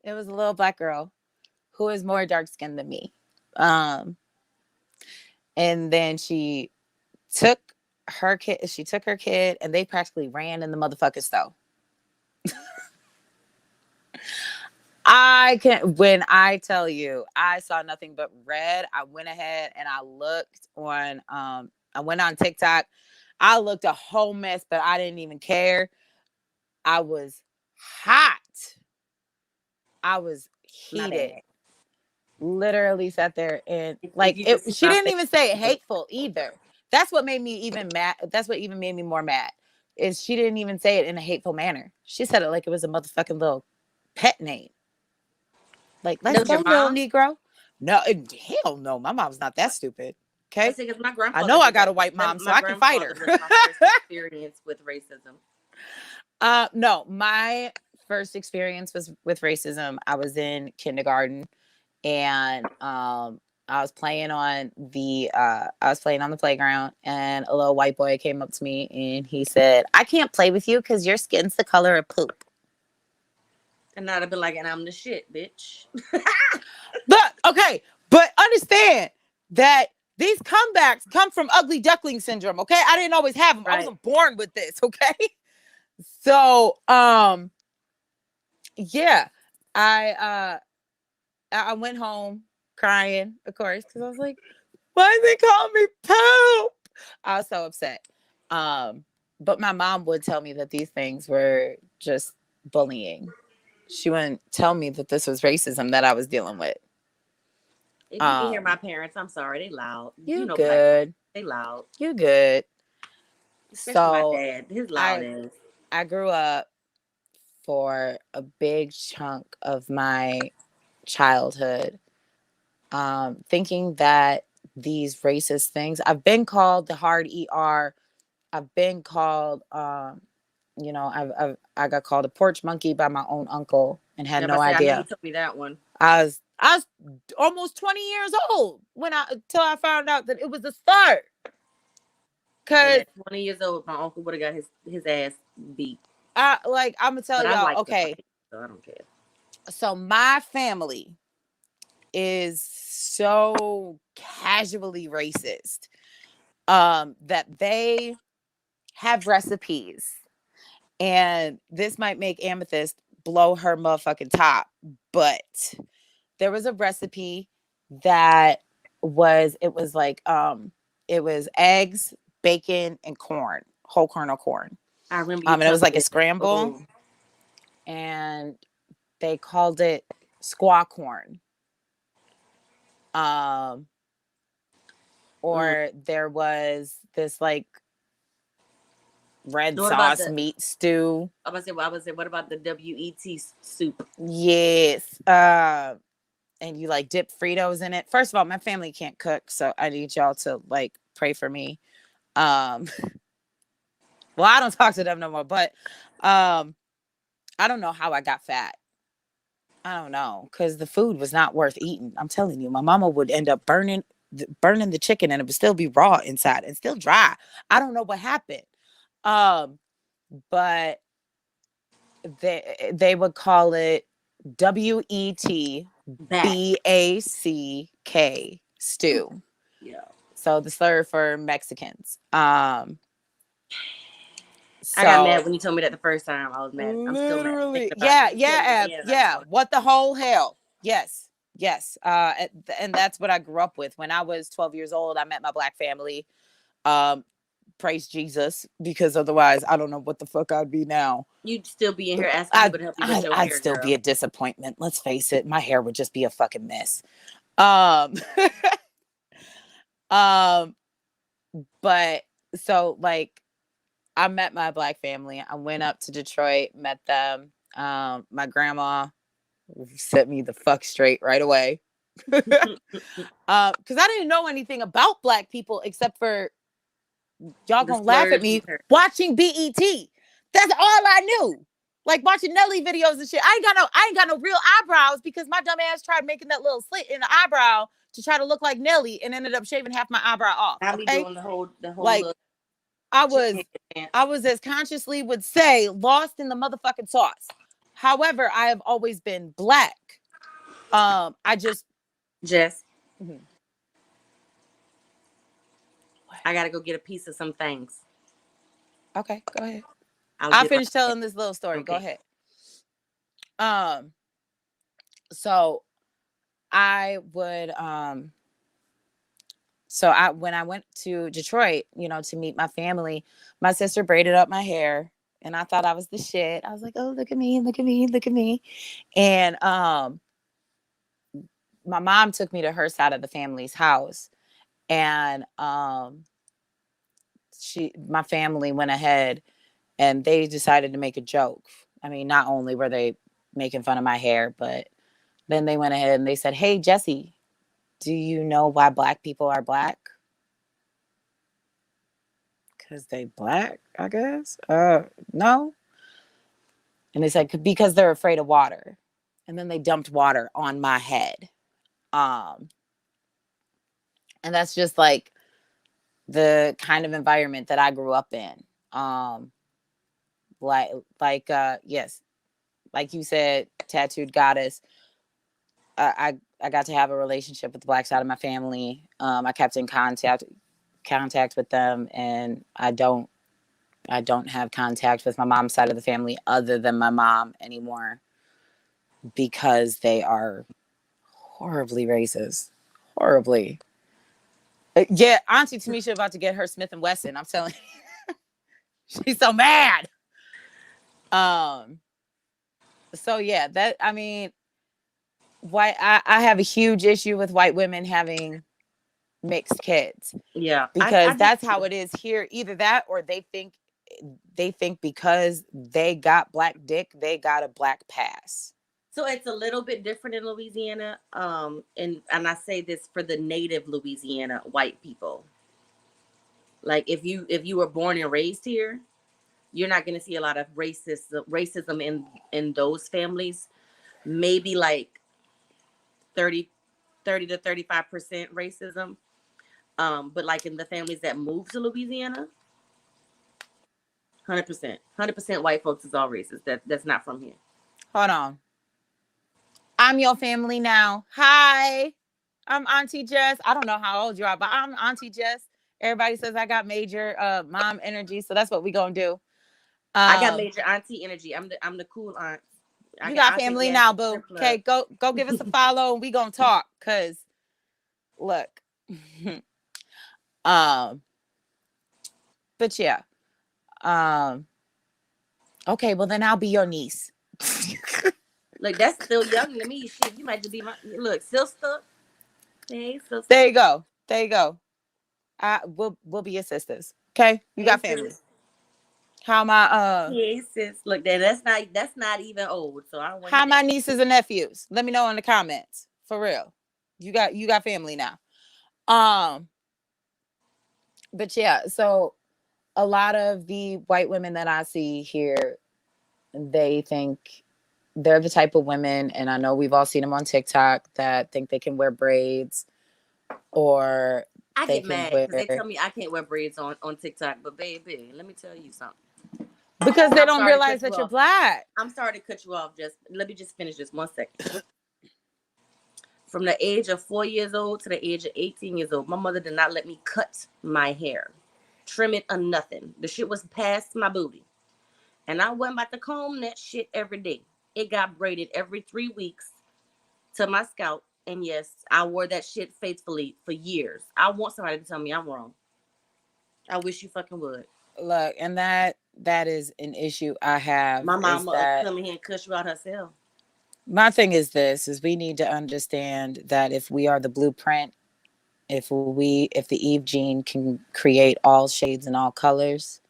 Speaker 2: It was a little black girl who is more dark skinned than me. Um, and then took she took her kid, and they practically ran in the motherfucking stove. When I tell you, I saw nothing but red. I went ahead and I went on TikTok. I looked a whole mess, but I didn't even care. I was hot. I was
Speaker 1: My
Speaker 2: heated.
Speaker 1: bad.
Speaker 2: Literally sat there and
Speaker 1: If
Speaker 2: like
Speaker 1: you could
Speaker 2: it
Speaker 1: see
Speaker 2: she
Speaker 1: my
Speaker 2: didn't
Speaker 1: face.
Speaker 2: even say hateful either. That's what made me even mad. That's what even made me more mad. Is she didn't even say it in a hateful manner. She said it like it was a motherfucking little pet name. Like,
Speaker 1: That
Speaker 2: let's
Speaker 1: was
Speaker 2: go,
Speaker 1: your
Speaker 2: little
Speaker 1: mom?
Speaker 2: Negro. No, hell no. My mom's not that stupid.
Speaker 1: I
Speaker 2: Okay.
Speaker 1: say because my
Speaker 2: I
Speaker 1: grandfather
Speaker 2: know I
Speaker 1: did
Speaker 2: got
Speaker 1: that.
Speaker 2: a white
Speaker 1: That
Speaker 2: mom, so
Speaker 1: my
Speaker 2: I can fight
Speaker 1: grandfather
Speaker 2: her.
Speaker 1: was my first experience with racism.
Speaker 2: No, my first experience was with racism. I was in kindergarten, and I was playing on the playground, and a little white boy came up to me and he said, "I can't play with you because your skin's the color of poop."
Speaker 1: And I'd have been like, and I'm the shit, bitch.
Speaker 2: But understand that these comebacks come from ugly duckling syndrome. Okay, I didn't always have them. I
Speaker 1: Right.
Speaker 2: wasn't born with this. Okay, so yeah, I went home crying, of course, because I was like, why is they calling me poop? I was so upset. But my mom would tell me that these things were just bullying. She wouldn't tell me that this was racism that I was dealing with.
Speaker 1: If you can hear my parents, I'm sorry, they loud.
Speaker 2: You
Speaker 1: know,
Speaker 2: good.
Speaker 1: They loud.
Speaker 2: You good.
Speaker 1: Especially my
Speaker 2: So
Speaker 1: dad. His loud is.
Speaker 2: I grew up for a big chunk of my childhood thinking that these racist things, I've been called the hard ER. I've been called, I got called a porch monkey by my own uncle and had no idea.
Speaker 1: I know you told me that one.
Speaker 2: I was almost 20 years old till I found out that it was a start.
Speaker 1: Cause at 20 years old, my uncle would have got his ass beat.
Speaker 2: I'm gonna tell y'all, okay.
Speaker 1: So I don't care.
Speaker 2: So my family is so casually racist that they have recipes, and this might make Amethyst blow her motherfucking top, but there was a recipe that it was eggs, bacon, and corn, whole kernel corn.
Speaker 1: I remember
Speaker 2: and it was like a scramble. And they called it squaw corn. Or there was this like red sauce meat stew.
Speaker 1: I was gonna say, what about the WET soup?
Speaker 2: Yes. And you like dip Fritos in it. First of all, my family can't cook, so I need y'all to like pray for me. Well, I don't talk to them no more, but I don't know how I got fat. I don't know, because the food was not worth eating. I'm telling you, my mama would end up burning the chicken and it would still be raw inside and still dry. I don't know what happened. But they would call it WETBACK stew.
Speaker 1: Yeah.
Speaker 2: So the slur for Mexicans.
Speaker 1: I got mad when you told me that the first time. I was mad. I'm still mad.
Speaker 2: Yeah. What the whole hell? Yes. And that's what I grew up with. When I was 12 years old, I met my Black family. Praise Jesus, because otherwise I don't know what the fuck I'd be now.
Speaker 1: You'd still be in here asking people to help you with your hair.
Speaker 2: I'd still be a disappointment. Let's face it, my hair would just be a fucking mess. But so like I met my Black family. I went up to Detroit, met them. My grandma set me the fuck straight right away. Because I didn't know anything about Black people except for y'all gonna laugh at me watching BET. That's all I knew. Like watching Nelly videos and shit. I ain't got no real eyebrows because my dumb ass tried making that little slit in the eyebrow to try to look like Nelly and ended up shaving half my eyebrow off.
Speaker 1: I'll be doing the whole
Speaker 2: like I was, as consciously would say, lost in the motherfucking sauce. However, I have always been Black. I just
Speaker 1: I gotta go get a piece of some things.
Speaker 2: Okay, go ahead. I'll finish telling this little story. Okay. Go ahead. So I would when I went to Detroit, to meet my family, my sister braided up my hair and I thought I was the shit. I was like, oh, look at me. And my mom took me to her side of the family's house, and my family went ahead and they decided to make a joke. I mean, not only were they making fun of my hair, but then they went ahead and they said, hey, Jessie, do you know why Black people are Black? Because they Black, I guess. No. And they said, because they're afraid of water. And then they dumped water on my head. Um, and that's just like the kind of environment that I grew up in. Um, like yes, like you said, tattooed goddess. I got to have a relationship with the black side of my family. I kept in contact with them, and I don't have contact with my mom's side of the family other than my mom anymore because they are horribly racist. Horribly. Yeah, Auntie Tamisha about to get her Smith and Wesson. I'm telling you, she's so mad. Um. So yeah, that I mean, white. I have a huge issue with white women having mixed kids
Speaker 1: Yeah, I
Speaker 2: because
Speaker 1: do.
Speaker 2: that's how it is here. Either that or they think because they got black dick, they got a black pass.
Speaker 1: So it's a little bit different in Louisiana. And I say this for the native Louisiana white people. Like if you were born and raised here, you're not going to see a lot of racism in those families. Maybe like 30 30 to 35% racism. But like in the families that move to Louisiana, 100% white folks is all racist. That's not from here.
Speaker 2: Hold on. I'm your family now. Hi. I'm Auntie Jess. I don't know how old you are, but I'm Auntie Jess. Everybody says I got major mom energy, so that's what we gonna do.
Speaker 1: I got
Speaker 2: Um,
Speaker 1: major auntie energy. I'm the cool aunt. I
Speaker 2: you
Speaker 1: got
Speaker 2: got
Speaker 1: Auntie
Speaker 2: family
Speaker 1: Yes
Speaker 2: now, boo.
Speaker 1: plug.
Speaker 2: Okay, go give us a follow and we gonna talk. Cause look. um, but yeah. Um, okay, well then I'll be your niece.
Speaker 1: Look, that's still young to me. Shit, you might just be my look sister. Hey sister.
Speaker 2: There you go. There you go. We'll be your sisters. Okay, you
Speaker 1: Hey
Speaker 2: got family.
Speaker 1: sis.
Speaker 2: How my
Speaker 1: Hey sis. Look, that's not even old. So I don't want to
Speaker 2: how
Speaker 1: hear
Speaker 2: my
Speaker 1: that.
Speaker 2: nieces and nephews? Let me know in the comments. For real. You got family now. Um, but yeah, so a lot of the white women that I see here, they think they're the type of women, and I know we've all seen them on TikTok that think they can wear braids or
Speaker 1: I
Speaker 2: they
Speaker 1: get
Speaker 2: can
Speaker 1: mad because they tell
Speaker 2: wear
Speaker 1: me I can't wear braids on TikTok. But baby, let me tell you something.
Speaker 2: because they
Speaker 1: I'm
Speaker 2: don't
Speaker 1: sorry to
Speaker 2: realize
Speaker 1: cut you
Speaker 2: that you're
Speaker 1: off.
Speaker 2: black.
Speaker 1: I'm sorry to cut you off. Just let me just finish this 1 second. From the age of 4 years old to the age of 18 years old, my mother did not let me cut my hair, trim it or nothing. The shit was past my booty. And I went about to comb that shit every day. It got braided every 3 weeks to my scalp. And yes, I wore that shit faithfully for years. I want somebody to tell me I'm wrong. I wish you fucking would.
Speaker 2: Look, and that is an issue I have
Speaker 1: My
Speaker 2: is
Speaker 1: mama
Speaker 2: that
Speaker 1: come in here and cuss you out herself.
Speaker 2: my thing is this is we need to understand that if we are the blueprint, if the Eve gene can create all shades and all colors,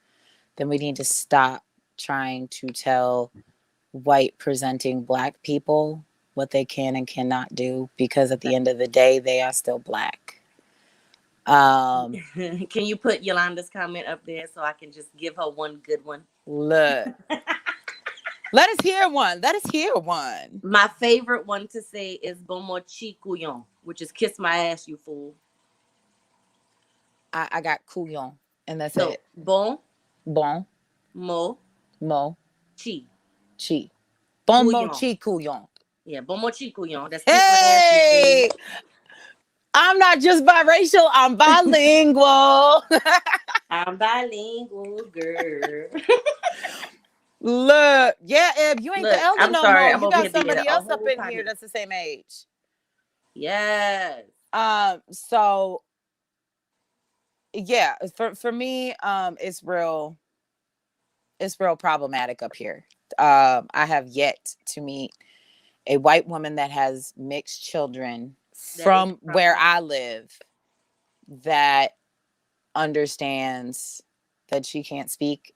Speaker 2: then we need to stop trying to tell white presenting black people what they can and cannot do because at the end of the day they are still black. Um,
Speaker 1: Can you put Yolanda's comment up there so I can just give her one good one?
Speaker 2: look, let us hear one. Let us hear one.
Speaker 1: My favorite one to say is Bon Mochi Couillon, which is kiss my ass, you fool.
Speaker 2: I got couillon, and that's
Speaker 1: No,
Speaker 2: it.
Speaker 1: Bon
Speaker 2: Bon
Speaker 1: Mo
Speaker 2: mo
Speaker 1: Chi
Speaker 2: chi. Bon mo
Speaker 1: Couillon.
Speaker 2: chi couillon.
Speaker 1: Yeah, Bon Mochi Couillon. That's kiss my ass, you fool.
Speaker 2: Hey, I'm not just biracial. I'm bilingual.
Speaker 1: I'm bilingual, girl.
Speaker 2: Look, yeah, Eb, you ain't the
Speaker 1: Look,
Speaker 2: elder
Speaker 1: I'm
Speaker 2: no
Speaker 1: sorry.
Speaker 2: more.
Speaker 1: I'm
Speaker 2: You
Speaker 1: over
Speaker 2: got
Speaker 1: here being
Speaker 2: somebody
Speaker 1: a
Speaker 2: else up
Speaker 1: whole
Speaker 2: in here
Speaker 1: potty.
Speaker 2: that's the same age.
Speaker 1: Yes.
Speaker 2: So yeah, for me, it's real problematic up here. I have yet to meet a white woman that has mixed children
Speaker 1: That is
Speaker 2: from where
Speaker 1: problematic.
Speaker 2: I live that understands that she can't speak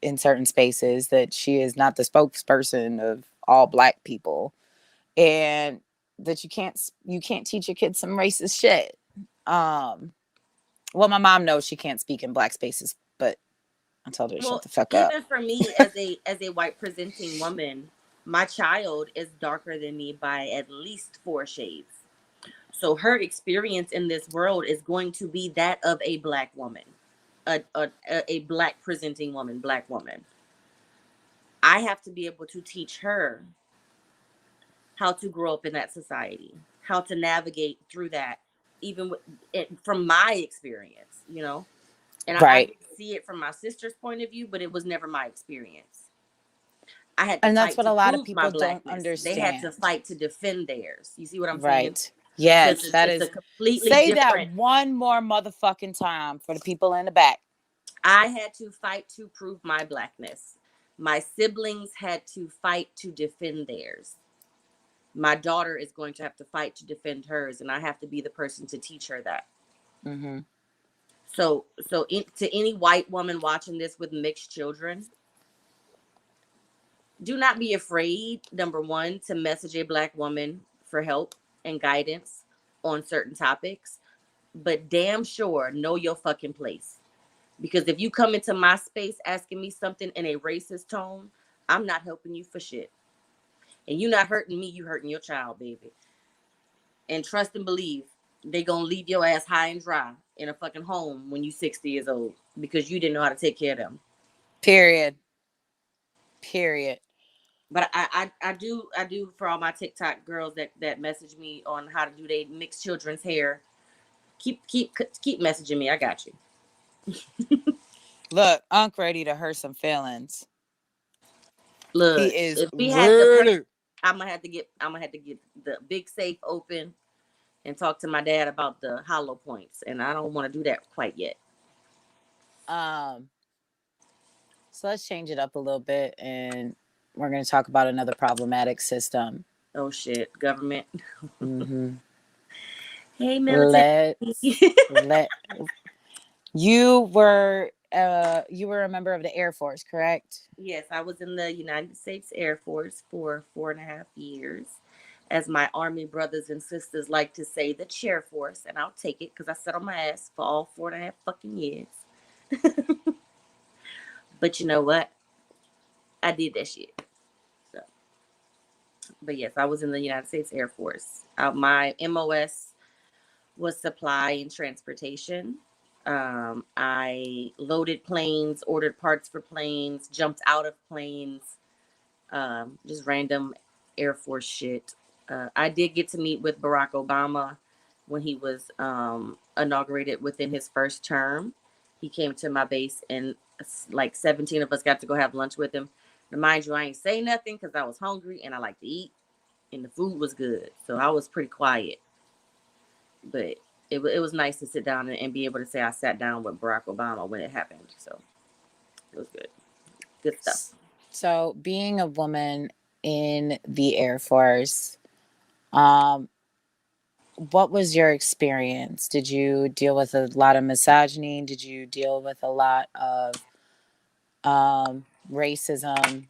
Speaker 2: in certain spaces, that she is not the spokesperson of all black people, and that you can't teach your kids some racist shit. Um, well, my mom knows she can't speak in black spaces, but I told her to shut
Speaker 1: Well,
Speaker 2: the fuck up.
Speaker 1: even for me as a white presenting woman, my child is darker than me by at least 4 shades. So her experience in this world is going to be that of a black woman, a black presenting woman, black woman. I have to be able to teach her how to grow up in that society, how to navigate through that, even with it, from my experience, you know. And I
Speaker 2: Right.
Speaker 1: did see it from my sister's point of view, but it was never my experience. I had to
Speaker 2: And that's
Speaker 1: fight
Speaker 2: what
Speaker 1: to
Speaker 2: a lot of
Speaker 1: prove my
Speaker 2: people don't
Speaker 1: blackness. They had to
Speaker 2: understand.
Speaker 1: fight to defend theirs. You see what I'm saying?
Speaker 2: Right.
Speaker 1: Because
Speaker 2: Yes, that
Speaker 1: it's a
Speaker 2: is.
Speaker 1: completely
Speaker 2: Say that
Speaker 1: different.
Speaker 2: one more motherfucking time for the people in the back.
Speaker 1: I had to fight to prove my blackness. My siblings had to fight to defend theirs. My daughter is going to have to fight to defend hers, and I have to be the person to teach her that.
Speaker 2: Mm-hmm.
Speaker 1: To any white woman watching this with mixed children, do not be afraid, number one, to message a black woman for help and guidance on certain topics, but damn sure know your fucking place. Because if you come into my space asking me something in a racist tone, I'm not helping you for shit. And you not hurting me, you hurting your child, baby. And trust and believe, they gonna leave your ass high and dry in a fucking home when you 60 years old because you didn't know how to take care of them.
Speaker 2: Period. Period.
Speaker 1: But I do for all my TikTok girls that message me on how to do they mix children's hair. Keep messaging me. I got you.
Speaker 2: Look, Unc ready to hurt some feelings.
Speaker 1: Look,
Speaker 2: He is
Speaker 1: if we had the perfect,
Speaker 2: ready.
Speaker 1: I'm gonna have to get the big safe open and talk to my dad about the hollow points, and I don't want to do that quite yet.
Speaker 2: Um, so let's change it up a little bit and we're gonna talk about another problematic system.
Speaker 1: Oh shit, government.
Speaker 2: Mm-hmm.
Speaker 1: Hey, military.
Speaker 2: Let you were a member of the Air Force, correct?
Speaker 1: Yes, I was in the United States Air Force for 4.5 years. As my Army brothers and sisters like to say, the chair force, and I'll take it because I sat on my ass for all 4.5 fucking years. But you know what? I did that shit. So, but yes, I was in the United States Air Force. My MOS was supply and transportation. I loaded planes, ordered parts for planes, jumped out of planes, just random Air Force shit. I did get to meet with Barack Obama when he was inaugurated within his first term. He came to my base, and like 17 of us got to go have lunch with him. Now, mind you, I ain't say nothing because I was hungry and I like to eat, and the food was good. So I was pretty quiet. But it was nice to sit down and be able to say I sat down with Barack Obama when it happened. So it was good. Good stuff.
Speaker 2: So, being a woman in the Air Force, um, what was your experience? Did you deal with a lot of misogyny? Did you deal with a lot of racism?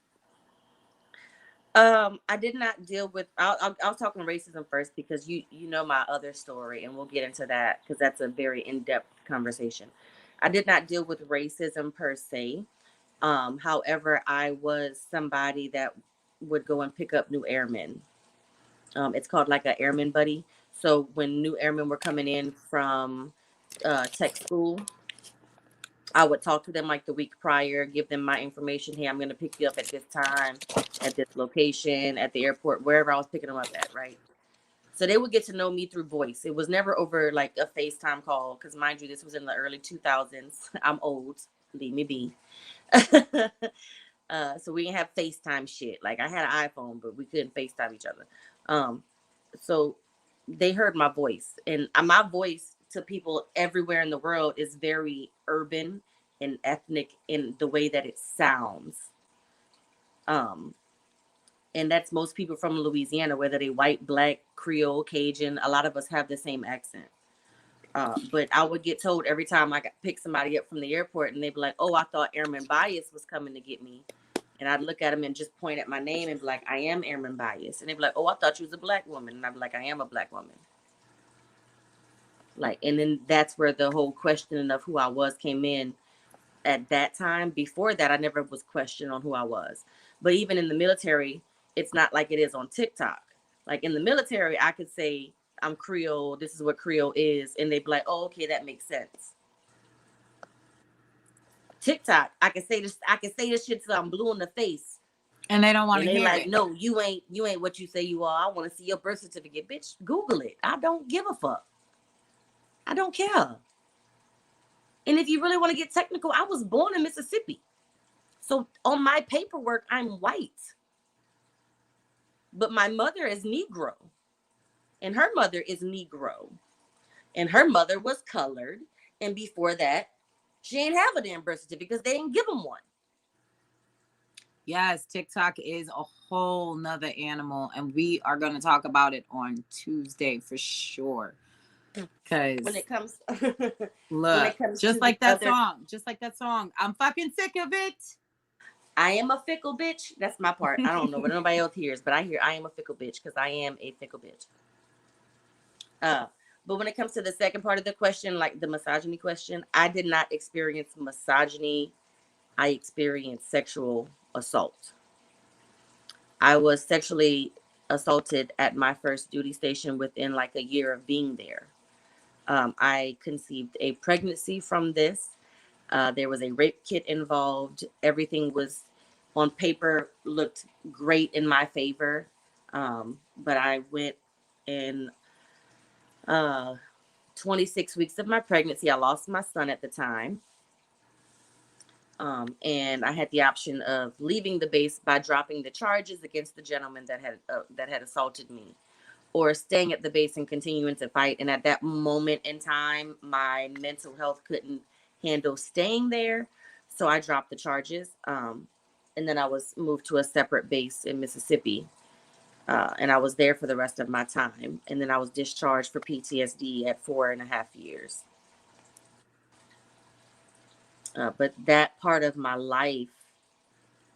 Speaker 1: I did not deal with. I'll talk on racism first because you know my other story, and we'll get into that because that's a very in depth conversation. I did not deal with racism per se. However, I was somebody that would go and pick up new airmen. It's called like a airman buddy. So when new airmen were coming in from tech school, I would talk to them like the week prior, give them my information. Hey, I'm going to pick you up at this time, at this location, at the airport, wherever I was picking them up at, right? So they would get to know me through voice. It was never over like a FaceTime call, because mind you, this was in the early 2000s. I'm old, leave me be. So we didn't have FaceTime shit. Like I had an iPhone, but we couldn't FaceTime each other. Um, so they heard my voice, and my voice to people everywhere in the world is very urban and ethnic in the way that it sounds. Um, and that's most people from Louisiana, whether they white, black, Creole, Cajun. A lot of us have the same accent. But I would get told every time I got pick somebody up from the airport, and they'd be like, "Oh, I thought Airman Bias was coming to get me." And I'd look at him and just point at my name and be like, "I am Airman Bias." And they'd be like, "Oh, I thought you was a black woman." And I'd be like, "I am a black woman." Like, and then that's where the whole questioning of who I was came in at that time. Before that, I never was questioned on who I was. But even in the military, it's not like it is on TikTok. Like in the military, I could say I'm Creole. This is what Creole is. And they be like, oh, okay, that makes sense. TikTok, I can say this shit till I'm blue in the face.
Speaker 2: And they don't want
Speaker 1: And
Speaker 2: to
Speaker 1: they
Speaker 2: hear
Speaker 1: like,
Speaker 2: it.
Speaker 1: no, you ain't what you say you are. I want to see your birth certificate. Bitch, Google it. I don't give a fuck. I don't care. And if you really want to get technical, I was born in Mississippi. So on my paperwork, I'm white. But my mother is Negro. And her mother is Negro. And her mother was colored. And before that, she ain't have a damn birth certificate because they didn't give them one.
Speaker 2: Yes, TikTok is a whole nother animal, and we are going to talk about it on Tuesday for sure. Because
Speaker 1: when it comes,
Speaker 2: look, just like that song, I'm fucking sick of it.
Speaker 1: I am a fickle bitch. That's my part. I don't know what nobody else hears, but I hear I am a fickle bitch because I am a fickle bitch. But when it comes to the second part of the question, like the misogyny question, I did not experience misogyny. I experienced sexual assault. I was sexually assaulted at my first duty station within like a year of being there. I conceived a pregnancy from this. There was a rape kit involved. Everything was on paper, looked great in my favor. But I went in 26 weeks of my pregnancy. I lost my son at the time. And I had the option of leaving the base by dropping the charges against the gentleman that had assaulted me, or staying at the base and continuing to fight. And at that moment in time, my mental health couldn't handle staying there, so I dropped the charges. And then I was moved to a separate base in Mississippi, and I was there for the rest of my time. And then I was discharged for PTSD at 4.5 years. But that part of my life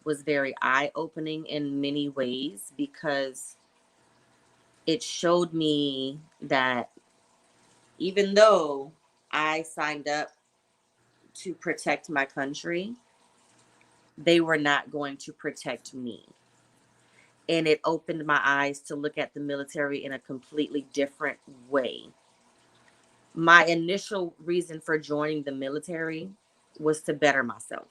Speaker 1: was very eye-opening in many ways because it showed me that even though I signed up to protect my country, they were not going to protect me. And it opened my eyes to look at the military in a completely different way. My initial reason for joining the military was to better myself.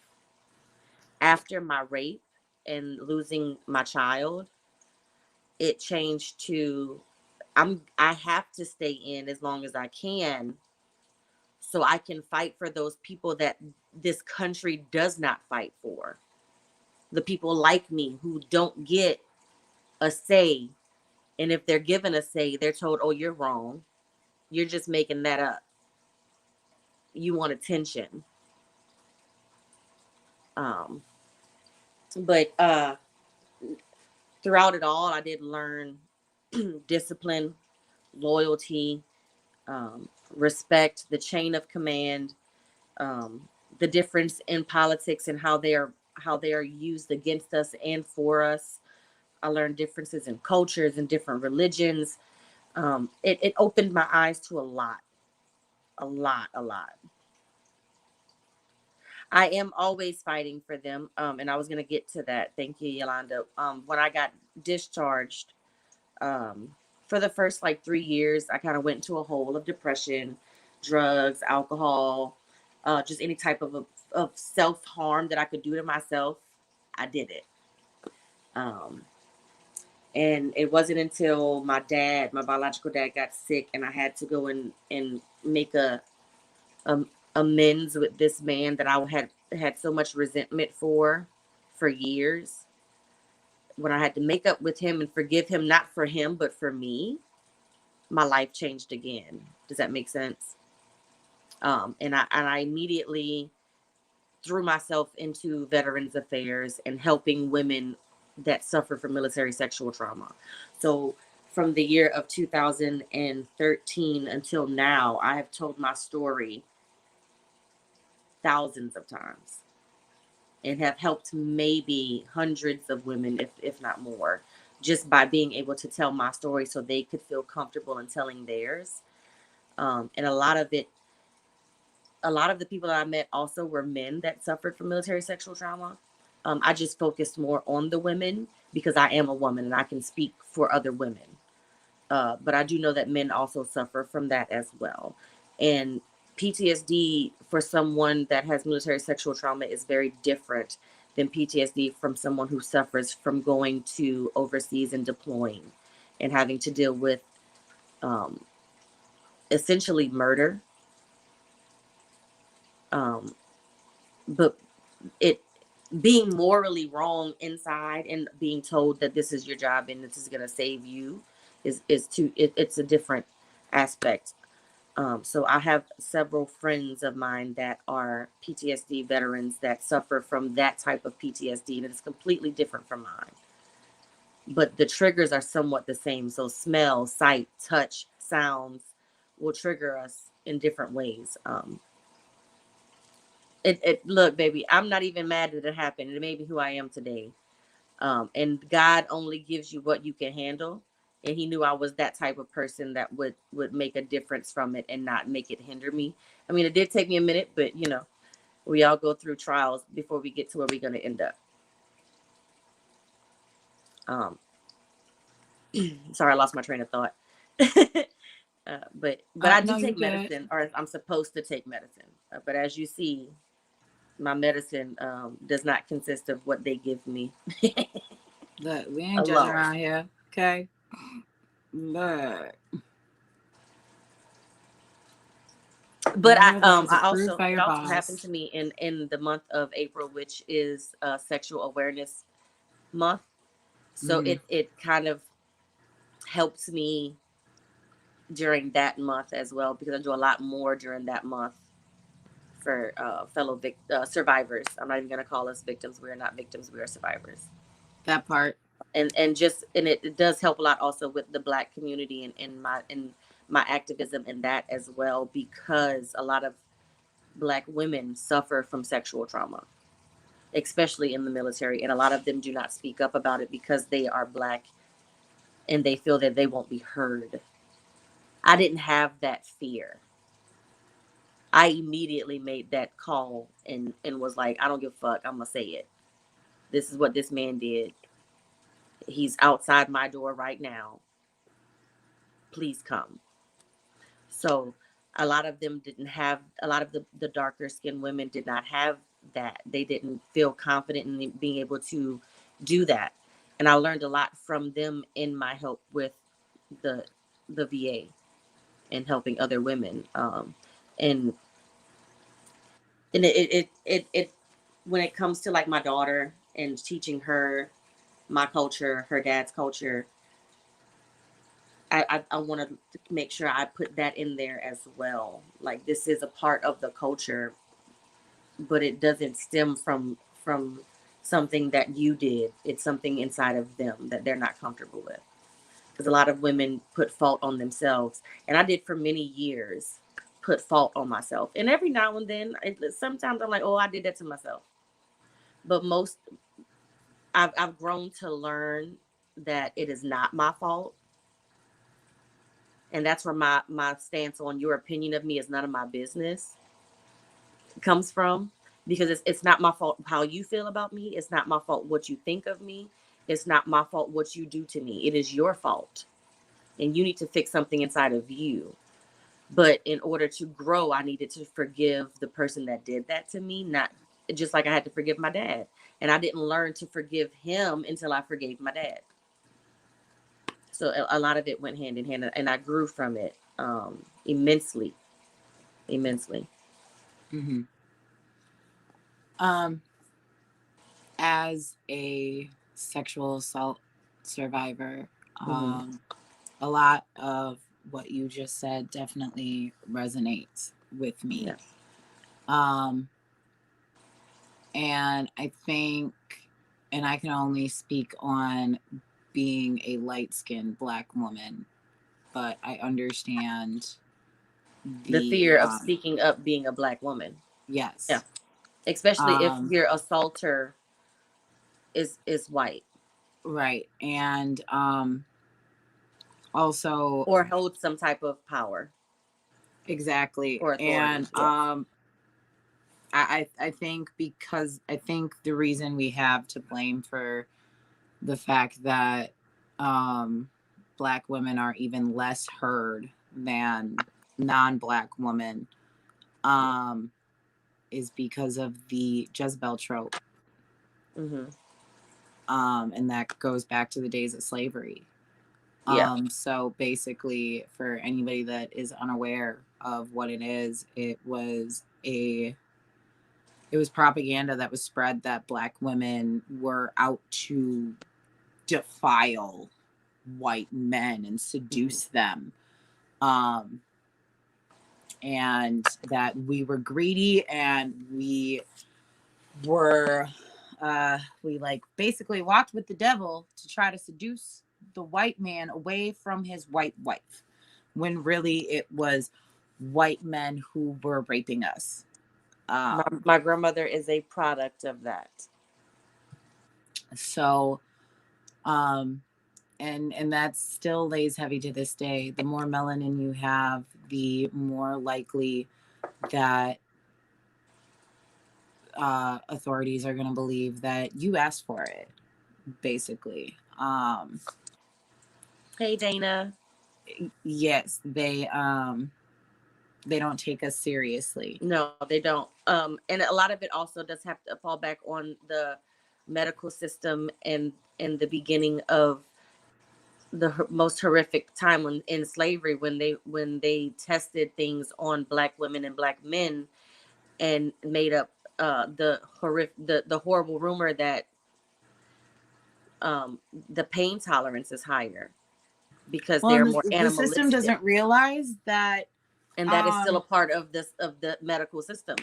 Speaker 1: After my rape and losing my child, it changed to I have to stay in as long as I can so I can fight for those people that this country does not fight for. The people like me who don't get a say. And if they're given a say, they're told, oh, you're wrong. You're just making that up. You want attention. But throughout it all, I did learn discipline, loyalty, respect, the chain of command, the difference in politics and how they are used against us and for us. I learned differences in cultures and different religions. It opened my eyes to a lot. I am always fighting for them. And I was going to get to that. Thank you, Yolanda. When I got discharged, for the first like 3 years, I kind of went into a hole of depression, drugs, alcohol, just any type of self-harm that I could do to myself. I did it. And it wasn't until my biological dad got sick and I had to go and make a amends with this man that I had so much resentment for years. When I had to make up with him and forgive him, not for him, but for me, my life changed again. Does that make sense? And I immediately threw myself into Veterans Affairs and helping women that suffer from military sexual trauma. So from the year of 2013 until now, I have told my story thousands of times and have helped maybe hundreds of women, if not more, just by being able to tell my story so they could feel comfortable in telling theirs. And a lot of the people that I met also were men that suffered from military sexual trauma. I just focused more on the women because I am a woman and I can speak for other women. But I do know that men also suffer from that as well. And PTSD for someone that has military sexual trauma is very different than PTSD from someone who suffers from going to overseas and deploying and having to deal with um, essentially murder. Um, but it being morally wrong inside and being told that this is your job and this is going to save you it's a different aspect. So I have several friends of mine that are PTSD veterans that suffer from that type of PTSD, and it's completely different from mine. But the triggers are somewhat the same. So smell, sight, touch, sounds will trigger us in different ways. Look, baby, I'm not even mad that it happened. It made me who I am today. And God only gives you what you can handle. And he knew I was that type of person that would make a difference from it and not make it hinder me. I mean, it did take me a minute, but we all go through trials before we get to where we're going to end up. Um, Sorry, I lost my train of thought. But I do
Speaker 2: No, you
Speaker 1: take
Speaker 2: good.
Speaker 1: medicine, or I'm supposed to take medicine. But as you see, my medicine does not consist of what they give me.
Speaker 2: Look, we ain't judging
Speaker 1: Alone.
Speaker 2: around here, okay? Look.
Speaker 1: But
Speaker 2: Everybody's
Speaker 1: I
Speaker 2: approved
Speaker 1: also
Speaker 2: by
Speaker 1: it
Speaker 2: your
Speaker 1: also happened
Speaker 2: boss.
Speaker 1: to me in the month of April, which is sexual awareness month. So
Speaker 2: Mm-hmm.
Speaker 1: it kind of helps me during that month as well, because I do a lot more during that month for fellow survivors. I'm not even going to call us victims. We are not victims. We are survivors.
Speaker 2: That part.
Speaker 1: And it does help a lot also with the Black community and my activism in that as well, because a lot of Black women suffer from sexual trauma, especially in the military, and a lot of them do not speak up about it because they are Black and they feel that they won't be heard. I didn't have that fear. I immediately made that call and was like, I don't give a fuck. I'm gonna say it. This is what this man did. He's outside my door right now. Please come. So a lot of them didn't have, a lot of the darker skinned women did not have that. They didn't feel confident in being able to do that. And I learned a lot from them in my help with the VA and helping other women. And it when it comes to like my daughter and teaching her my culture, her dad's culture, I want to make sure I put that in there as well. Like, this is a part of the culture, but it doesn't stem from something that you did. It's something inside of them that they're not comfortable with. Because a lot of women put fault on themselves, and I did for many years. Put fault on myself, and every now and then, sometimes I'm like, oh, I did that to myself. But most, I've grown to learn that it is not my fault, and that's where my stance on your opinion of me is none of my business comes from, because it's not my fault how you feel about me. It's not my fault what you think of me. It's not my fault what you do to me. It is your fault, and you need to fix something inside of you. But in order to grow, I needed to forgive the person that did that to me, not just like I had to forgive my dad. And I didn't learn to forgive him until I forgave my dad. So a lot of it went hand in hand, and I grew from it immensely, immensely.
Speaker 2: Mm-hmm. Um, as a sexual assault survivor,
Speaker 1: Hmm.
Speaker 2: a lot of what you just said definitely resonates with me.
Speaker 1: Yeah.
Speaker 2: Um, and I think, and I can only speak on being a light skinned Black woman, but I understand
Speaker 1: The
Speaker 2: the,
Speaker 1: fear of speaking up being a Black woman. Yeah.
Speaker 2: yes.
Speaker 1: Especially if
Speaker 2: Um,
Speaker 1: your assaulter is white
Speaker 2: right. And also,
Speaker 1: or holds some type of power
Speaker 2: exactly.
Speaker 1: or authority.
Speaker 2: And
Speaker 1: Yes.
Speaker 2: I think, because I think the reason we have to blame for the fact that um Black women are even less heard than non-Black women is because of the Jezebel trope.
Speaker 1: Mm-hmm.
Speaker 2: And that goes back to the days of slavery.
Speaker 1: Yeah.
Speaker 2: So basically, for anybody that is unaware of what it was propaganda that was spread that Black women were out to defile white men and seduce them. And that we were greedy and we were we like basically walked with the devil to try to seduce the white man away from his white wife, when really it was white men who were raping us.
Speaker 1: My grandmother is a product of that.
Speaker 2: So and that still lays heavy to this day. The more melanin you have, the more likely that authorities are going to believe that you asked for it, basically.
Speaker 1: Hey, Dana.
Speaker 2: Yes, they don't take us seriously.
Speaker 1: No, they don't. And a lot of it also does have to fall back on the medical system and in the beginning of the most horrific time when in slavery, when they tested things on Black women and Black men and made up the horrible rumor that the pain tolerance is higher because they're more
Speaker 2: the system
Speaker 1: animalistic,
Speaker 2: doesn't realize that,
Speaker 1: and that is still a part of the medical system.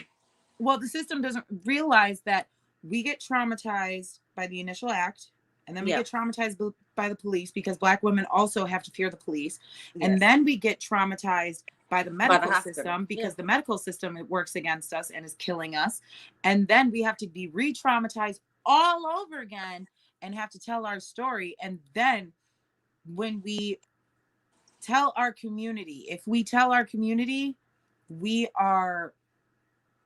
Speaker 2: Well, the system doesn't realize that we get traumatized by the initial act, and then we get traumatized by the police, because Black women also have to fear the police. Yes. And then we get traumatized by the medical system, because the medical system, it works against us and is killing us. And then we have to be re-traumatized all over again and have to tell our story. And then when we tell our community, if we tell our community, we are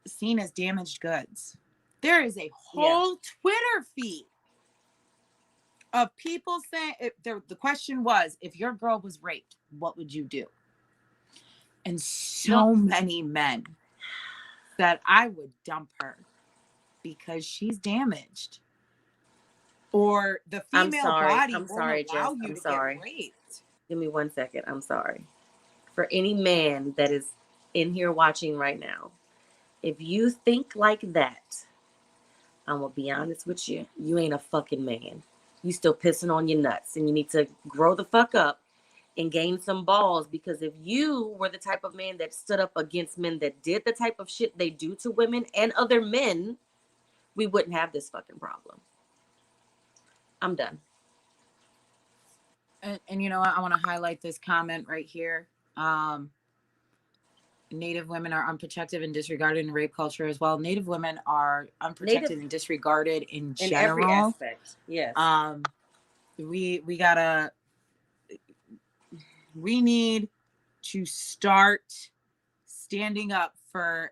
Speaker 2: seen as damaged goods. There is a whole Twitter feed of people saying, the question was, if your girl was raped, what would you do? And so many men said, I would dump her because she's damaged, or the female body won't allow you to get raped.
Speaker 1: Give me 1 second. I'm sorry. For any man that is in here watching right now, if you think like that, I'm gonna be honest with you, you ain't a fucking man. You still pissing on your nuts, and you need to grow the fuck up and gain some balls, because if you were the type of man that stood up against men that did the type of shit they do to women and other men, we wouldn't have this fucking problem. I'm done.
Speaker 2: And you know what? I want to highlight this comment right here. Native women are unprotected and disregarded in rape culture as well. Native women are unprotected and disregarded in general.
Speaker 1: In every aspect. Yes.
Speaker 2: We need to start standing up for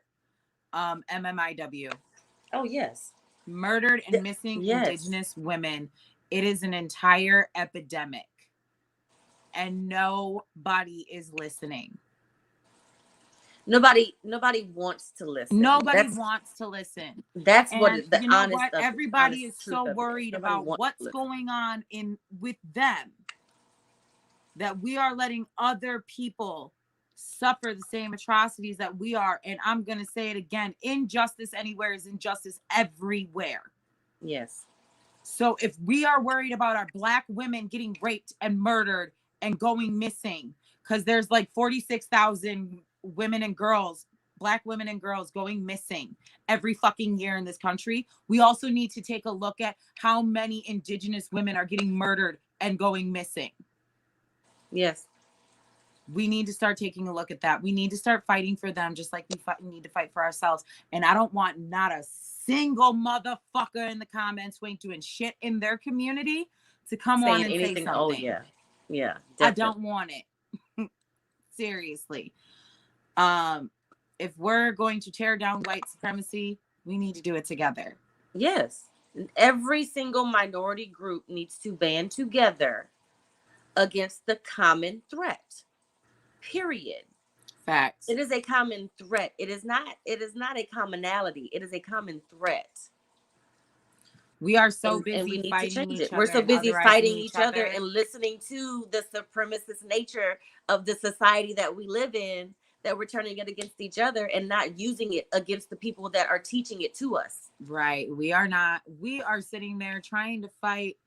Speaker 2: MMIW.
Speaker 1: Oh, yes.
Speaker 2: Murdered and missing Indigenous women. It is an entire epidemic, and nobody is listening.
Speaker 1: Nobody wants to listen.
Speaker 2: Nobody wants to listen.
Speaker 1: That's what the honest.
Speaker 2: Everybody is so worried about what's going on with them, that we are letting other people suffer the same atrocities that we are. And I'm going to say it again, injustice anywhere is injustice everywhere.
Speaker 1: Yes.
Speaker 2: So if we are worried about our Black women getting raped and murdered and going missing, because there's like 46,000 women and girls, Black women and girls going missing every fucking year in this country, we also need to take a look at how many Indigenous women are getting murdered and going missing.
Speaker 1: Yes.
Speaker 2: We need to start taking a look at that. We need to start fighting for them, just like we need to fight for ourselves. And I don't want not a single motherfucker in the comments doing shit in their community to come on and say something.
Speaker 1: Oh, yeah. Yeah.
Speaker 2: Definitely. I don't want it. Seriously. If we're going to tear down white supremacy, we need to do it together.
Speaker 1: Yes. Every single minority group needs to band together against the common threat. Period.
Speaker 2: Facts.
Speaker 1: It is a common threat. It is not a commonality. It is a common threat.
Speaker 2: We are so
Speaker 1: And we
Speaker 2: busy
Speaker 1: need to
Speaker 2: fighting
Speaker 1: change
Speaker 2: each
Speaker 1: it.
Speaker 2: other.
Speaker 1: We're so
Speaker 2: and
Speaker 1: busy
Speaker 2: otherizing
Speaker 1: fighting each other and listening to the supremacist nature of the society that we live in, that we're turning it against each other and not using it against the people that are teaching it to us.
Speaker 2: Right. We are not. We are sitting there trying to fight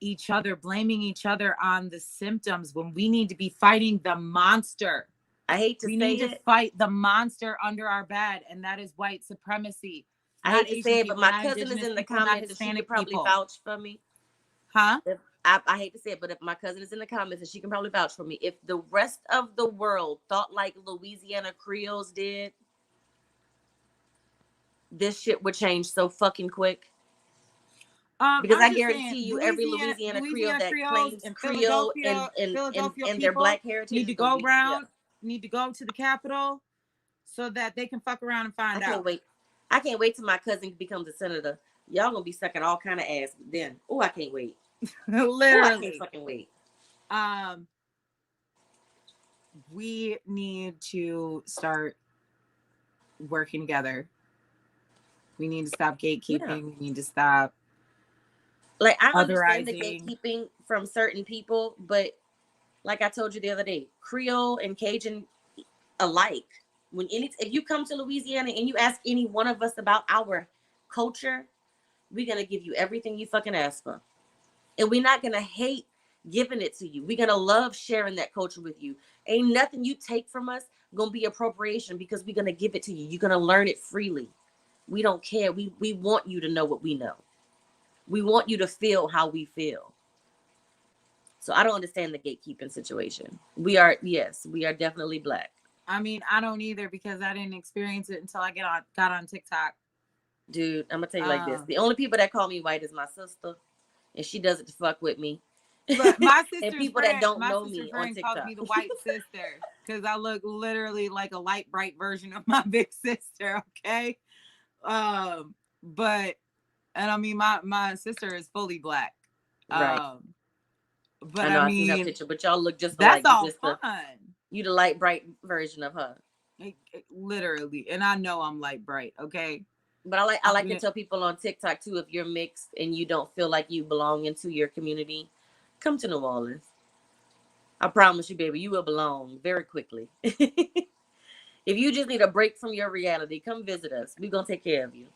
Speaker 2: each other, blaming each other on the symptoms when we need to be fighting the monster.
Speaker 1: I hate to
Speaker 2: we
Speaker 1: say
Speaker 2: need to fight the monster under our bed, and that is white supremacy.
Speaker 1: I hate to say it, but my cousin is in the comments and she could probably vouch for me.
Speaker 2: Huh?
Speaker 1: I hate to say it, but if my cousin is in the comments and she can probably vouch for me, if the rest of the world thought like Louisiana Creoles did, this shit would change so fucking quick. Because I guarantee you, every Louisiana Creole that claims Creole and their black heritage
Speaker 2: need to go around, need to go to the Capitol so that they can fuck around and find out.
Speaker 1: I can't wait till my cousin becomes a senator. Y'all gonna be sucking all kind of ass then. Oh, I can't wait.
Speaker 2: Literally,
Speaker 1: I can't fucking wait.
Speaker 2: We need to start working together. We need to stop gatekeeping. Yeah. We need to stop.
Speaker 1: Like, I understand the gatekeeping from certain people, but like I told you the other day, Creole and Cajun alike. If you come to Louisiana and you ask any one of us about our culture, we're gonna give you everything you fucking ask for, and we're not gonna hate giving it to you. We're gonna love sharing that culture with you. Ain't nothing you take from us gonna be appropriation, because we're gonna give it to you. You're gonna learn it freely. We don't care. We want you to know what we know. We want you to feel how we feel. So I don't understand the gatekeeping situation. We are definitely black.
Speaker 2: I mean, I don't either, because I didn't experience it until I got on TikTok.
Speaker 1: Dude, I'm gonna tell you like this. The only people that call me white is my sister, and she does it to fuck with me.
Speaker 2: But my sister's
Speaker 1: and people that don't know me on TikTok
Speaker 2: calls me the white sister, because I look literally like a light bright version of my big sister. Okay, but I mean, my sister is fully black.
Speaker 1: Right.
Speaker 2: But
Speaker 1: I know I've seen her picture, but y'all look just
Speaker 2: that's
Speaker 1: alike.
Speaker 2: All fun.
Speaker 1: You the light bright version of her.
Speaker 2: Literally, and I know I'm light bright. Okay.
Speaker 1: But I like to tell people on TikTok too, if you're mixed and you don't feel like you belong into your community, come to New Orleans. I promise you, baby, you will belong very quickly. If you just need a break from your reality, come visit us. We're gonna take care of you.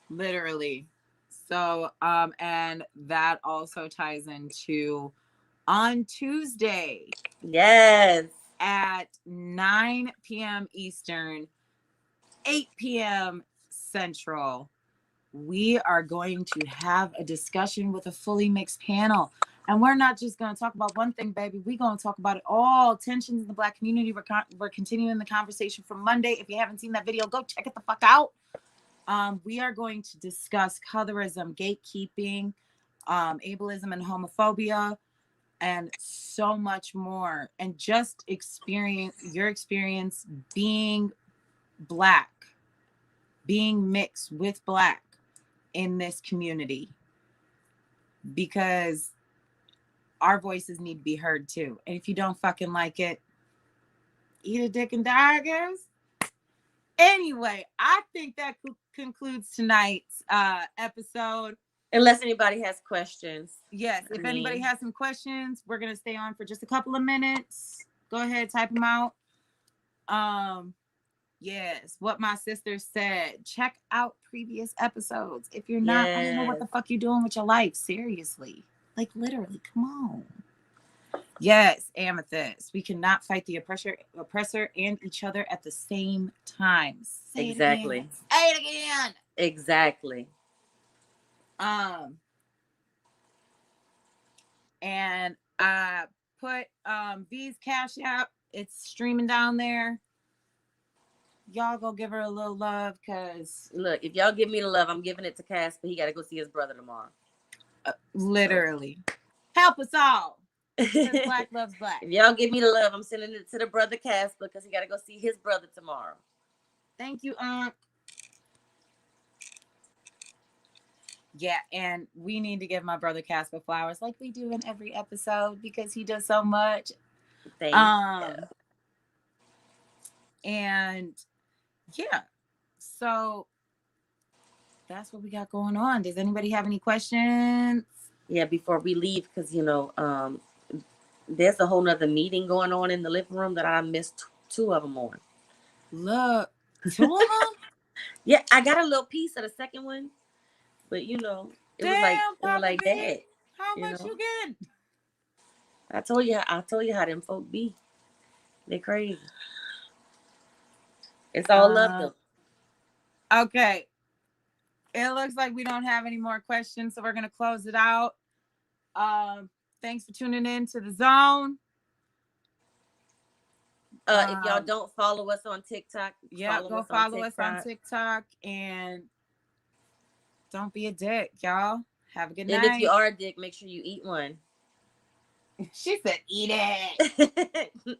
Speaker 2: Literally. So, and that also ties into on Tuesday.
Speaker 1: Yes.
Speaker 2: At 9 p.m. Eastern, 8 p.m. Central, we are going to have a discussion with a fully mixed panel. And we're not just going to talk about one thing, baby. We're going to talk about it all. Tensions in the Black community. We're continuing the conversation from Monday. If you haven't seen that video, go check it the fuck out. We are going to discuss colorism, gatekeeping, ableism, and homophobia, and so much more. And just your experience being Black, being mixed with Black in this community, because our voices need to be heard too. And if you don't fucking like it, eat a dick and die, I guess. Anyway, I think that concludes tonight's episode.
Speaker 1: Unless anybody has questions.
Speaker 2: Yes, if anybody has some questions, we're going to stay on for just a couple of minutes. Go ahead, type them out. Yes, what my sister said. Check out previous episodes. If you're not, I don't know what the fuck you're doing with your life. Seriously. Like, literally, come on. Yes, Amethyst. We cannot fight the oppressor and each other at the same time. Say
Speaker 1: exactly.
Speaker 2: It again. Say it again.
Speaker 1: Exactly.
Speaker 2: And I put V's Cash App. It's streaming down there. Y'all go give her a little love, because
Speaker 1: look, if y'all give me the love, I'm giving it to Cass, but he got to go see his brother tomorrow.
Speaker 2: Literally. Help us all. Black loves Black.
Speaker 1: If y'all give me the love, I'm sending it to the brother Cass, because he got to go see his brother tomorrow.
Speaker 2: Thank you, Yeah, and we need to give my brother Casper flowers like we do in every episode because he does so much.
Speaker 1: Thank you.
Speaker 2: Um, and yeah, so that's what we got going on. Does anybody have any questions?
Speaker 1: Yeah, before we leave, because there's a whole nother meeting going on in the living room that I missed two of them on.
Speaker 2: Look, two of them?
Speaker 1: Yeah, I got a little piece of the second one, but it was like
Speaker 2: Damn,
Speaker 1: it was
Speaker 2: Papa
Speaker 1: like
Speaker 2: B.
Speaker 1: that.
Speaker 2: How
Speaker 1: You
Speaker 2: much
Speaker 1: know,
Speaker 2: you get?
Speaker 1: I told you how them folk be. They crazy. It's all love
Speaker 2: Uh,
Speaker 1: though.
Speaker 2: okay. It looks like we don't have any more questions, so we're gonna close it out. Thanks for tuning in to the zone.
Speaker 1: If y'all don't follow us on TikTok,
Speaker 2: Yeah,
Speaker 1: follow
Speaker 2: go
Speaker 1: us on
Speaker 2: follow us on
Speaker 1: TikTok.
Speaker 2: TikTok and don't be a dick, y'all. Have a good
Speaker 1: And if you
Speaker 2: night.
Speaker 1: are a dick, make sure you eat one.
Speaker 2: She said, eat it.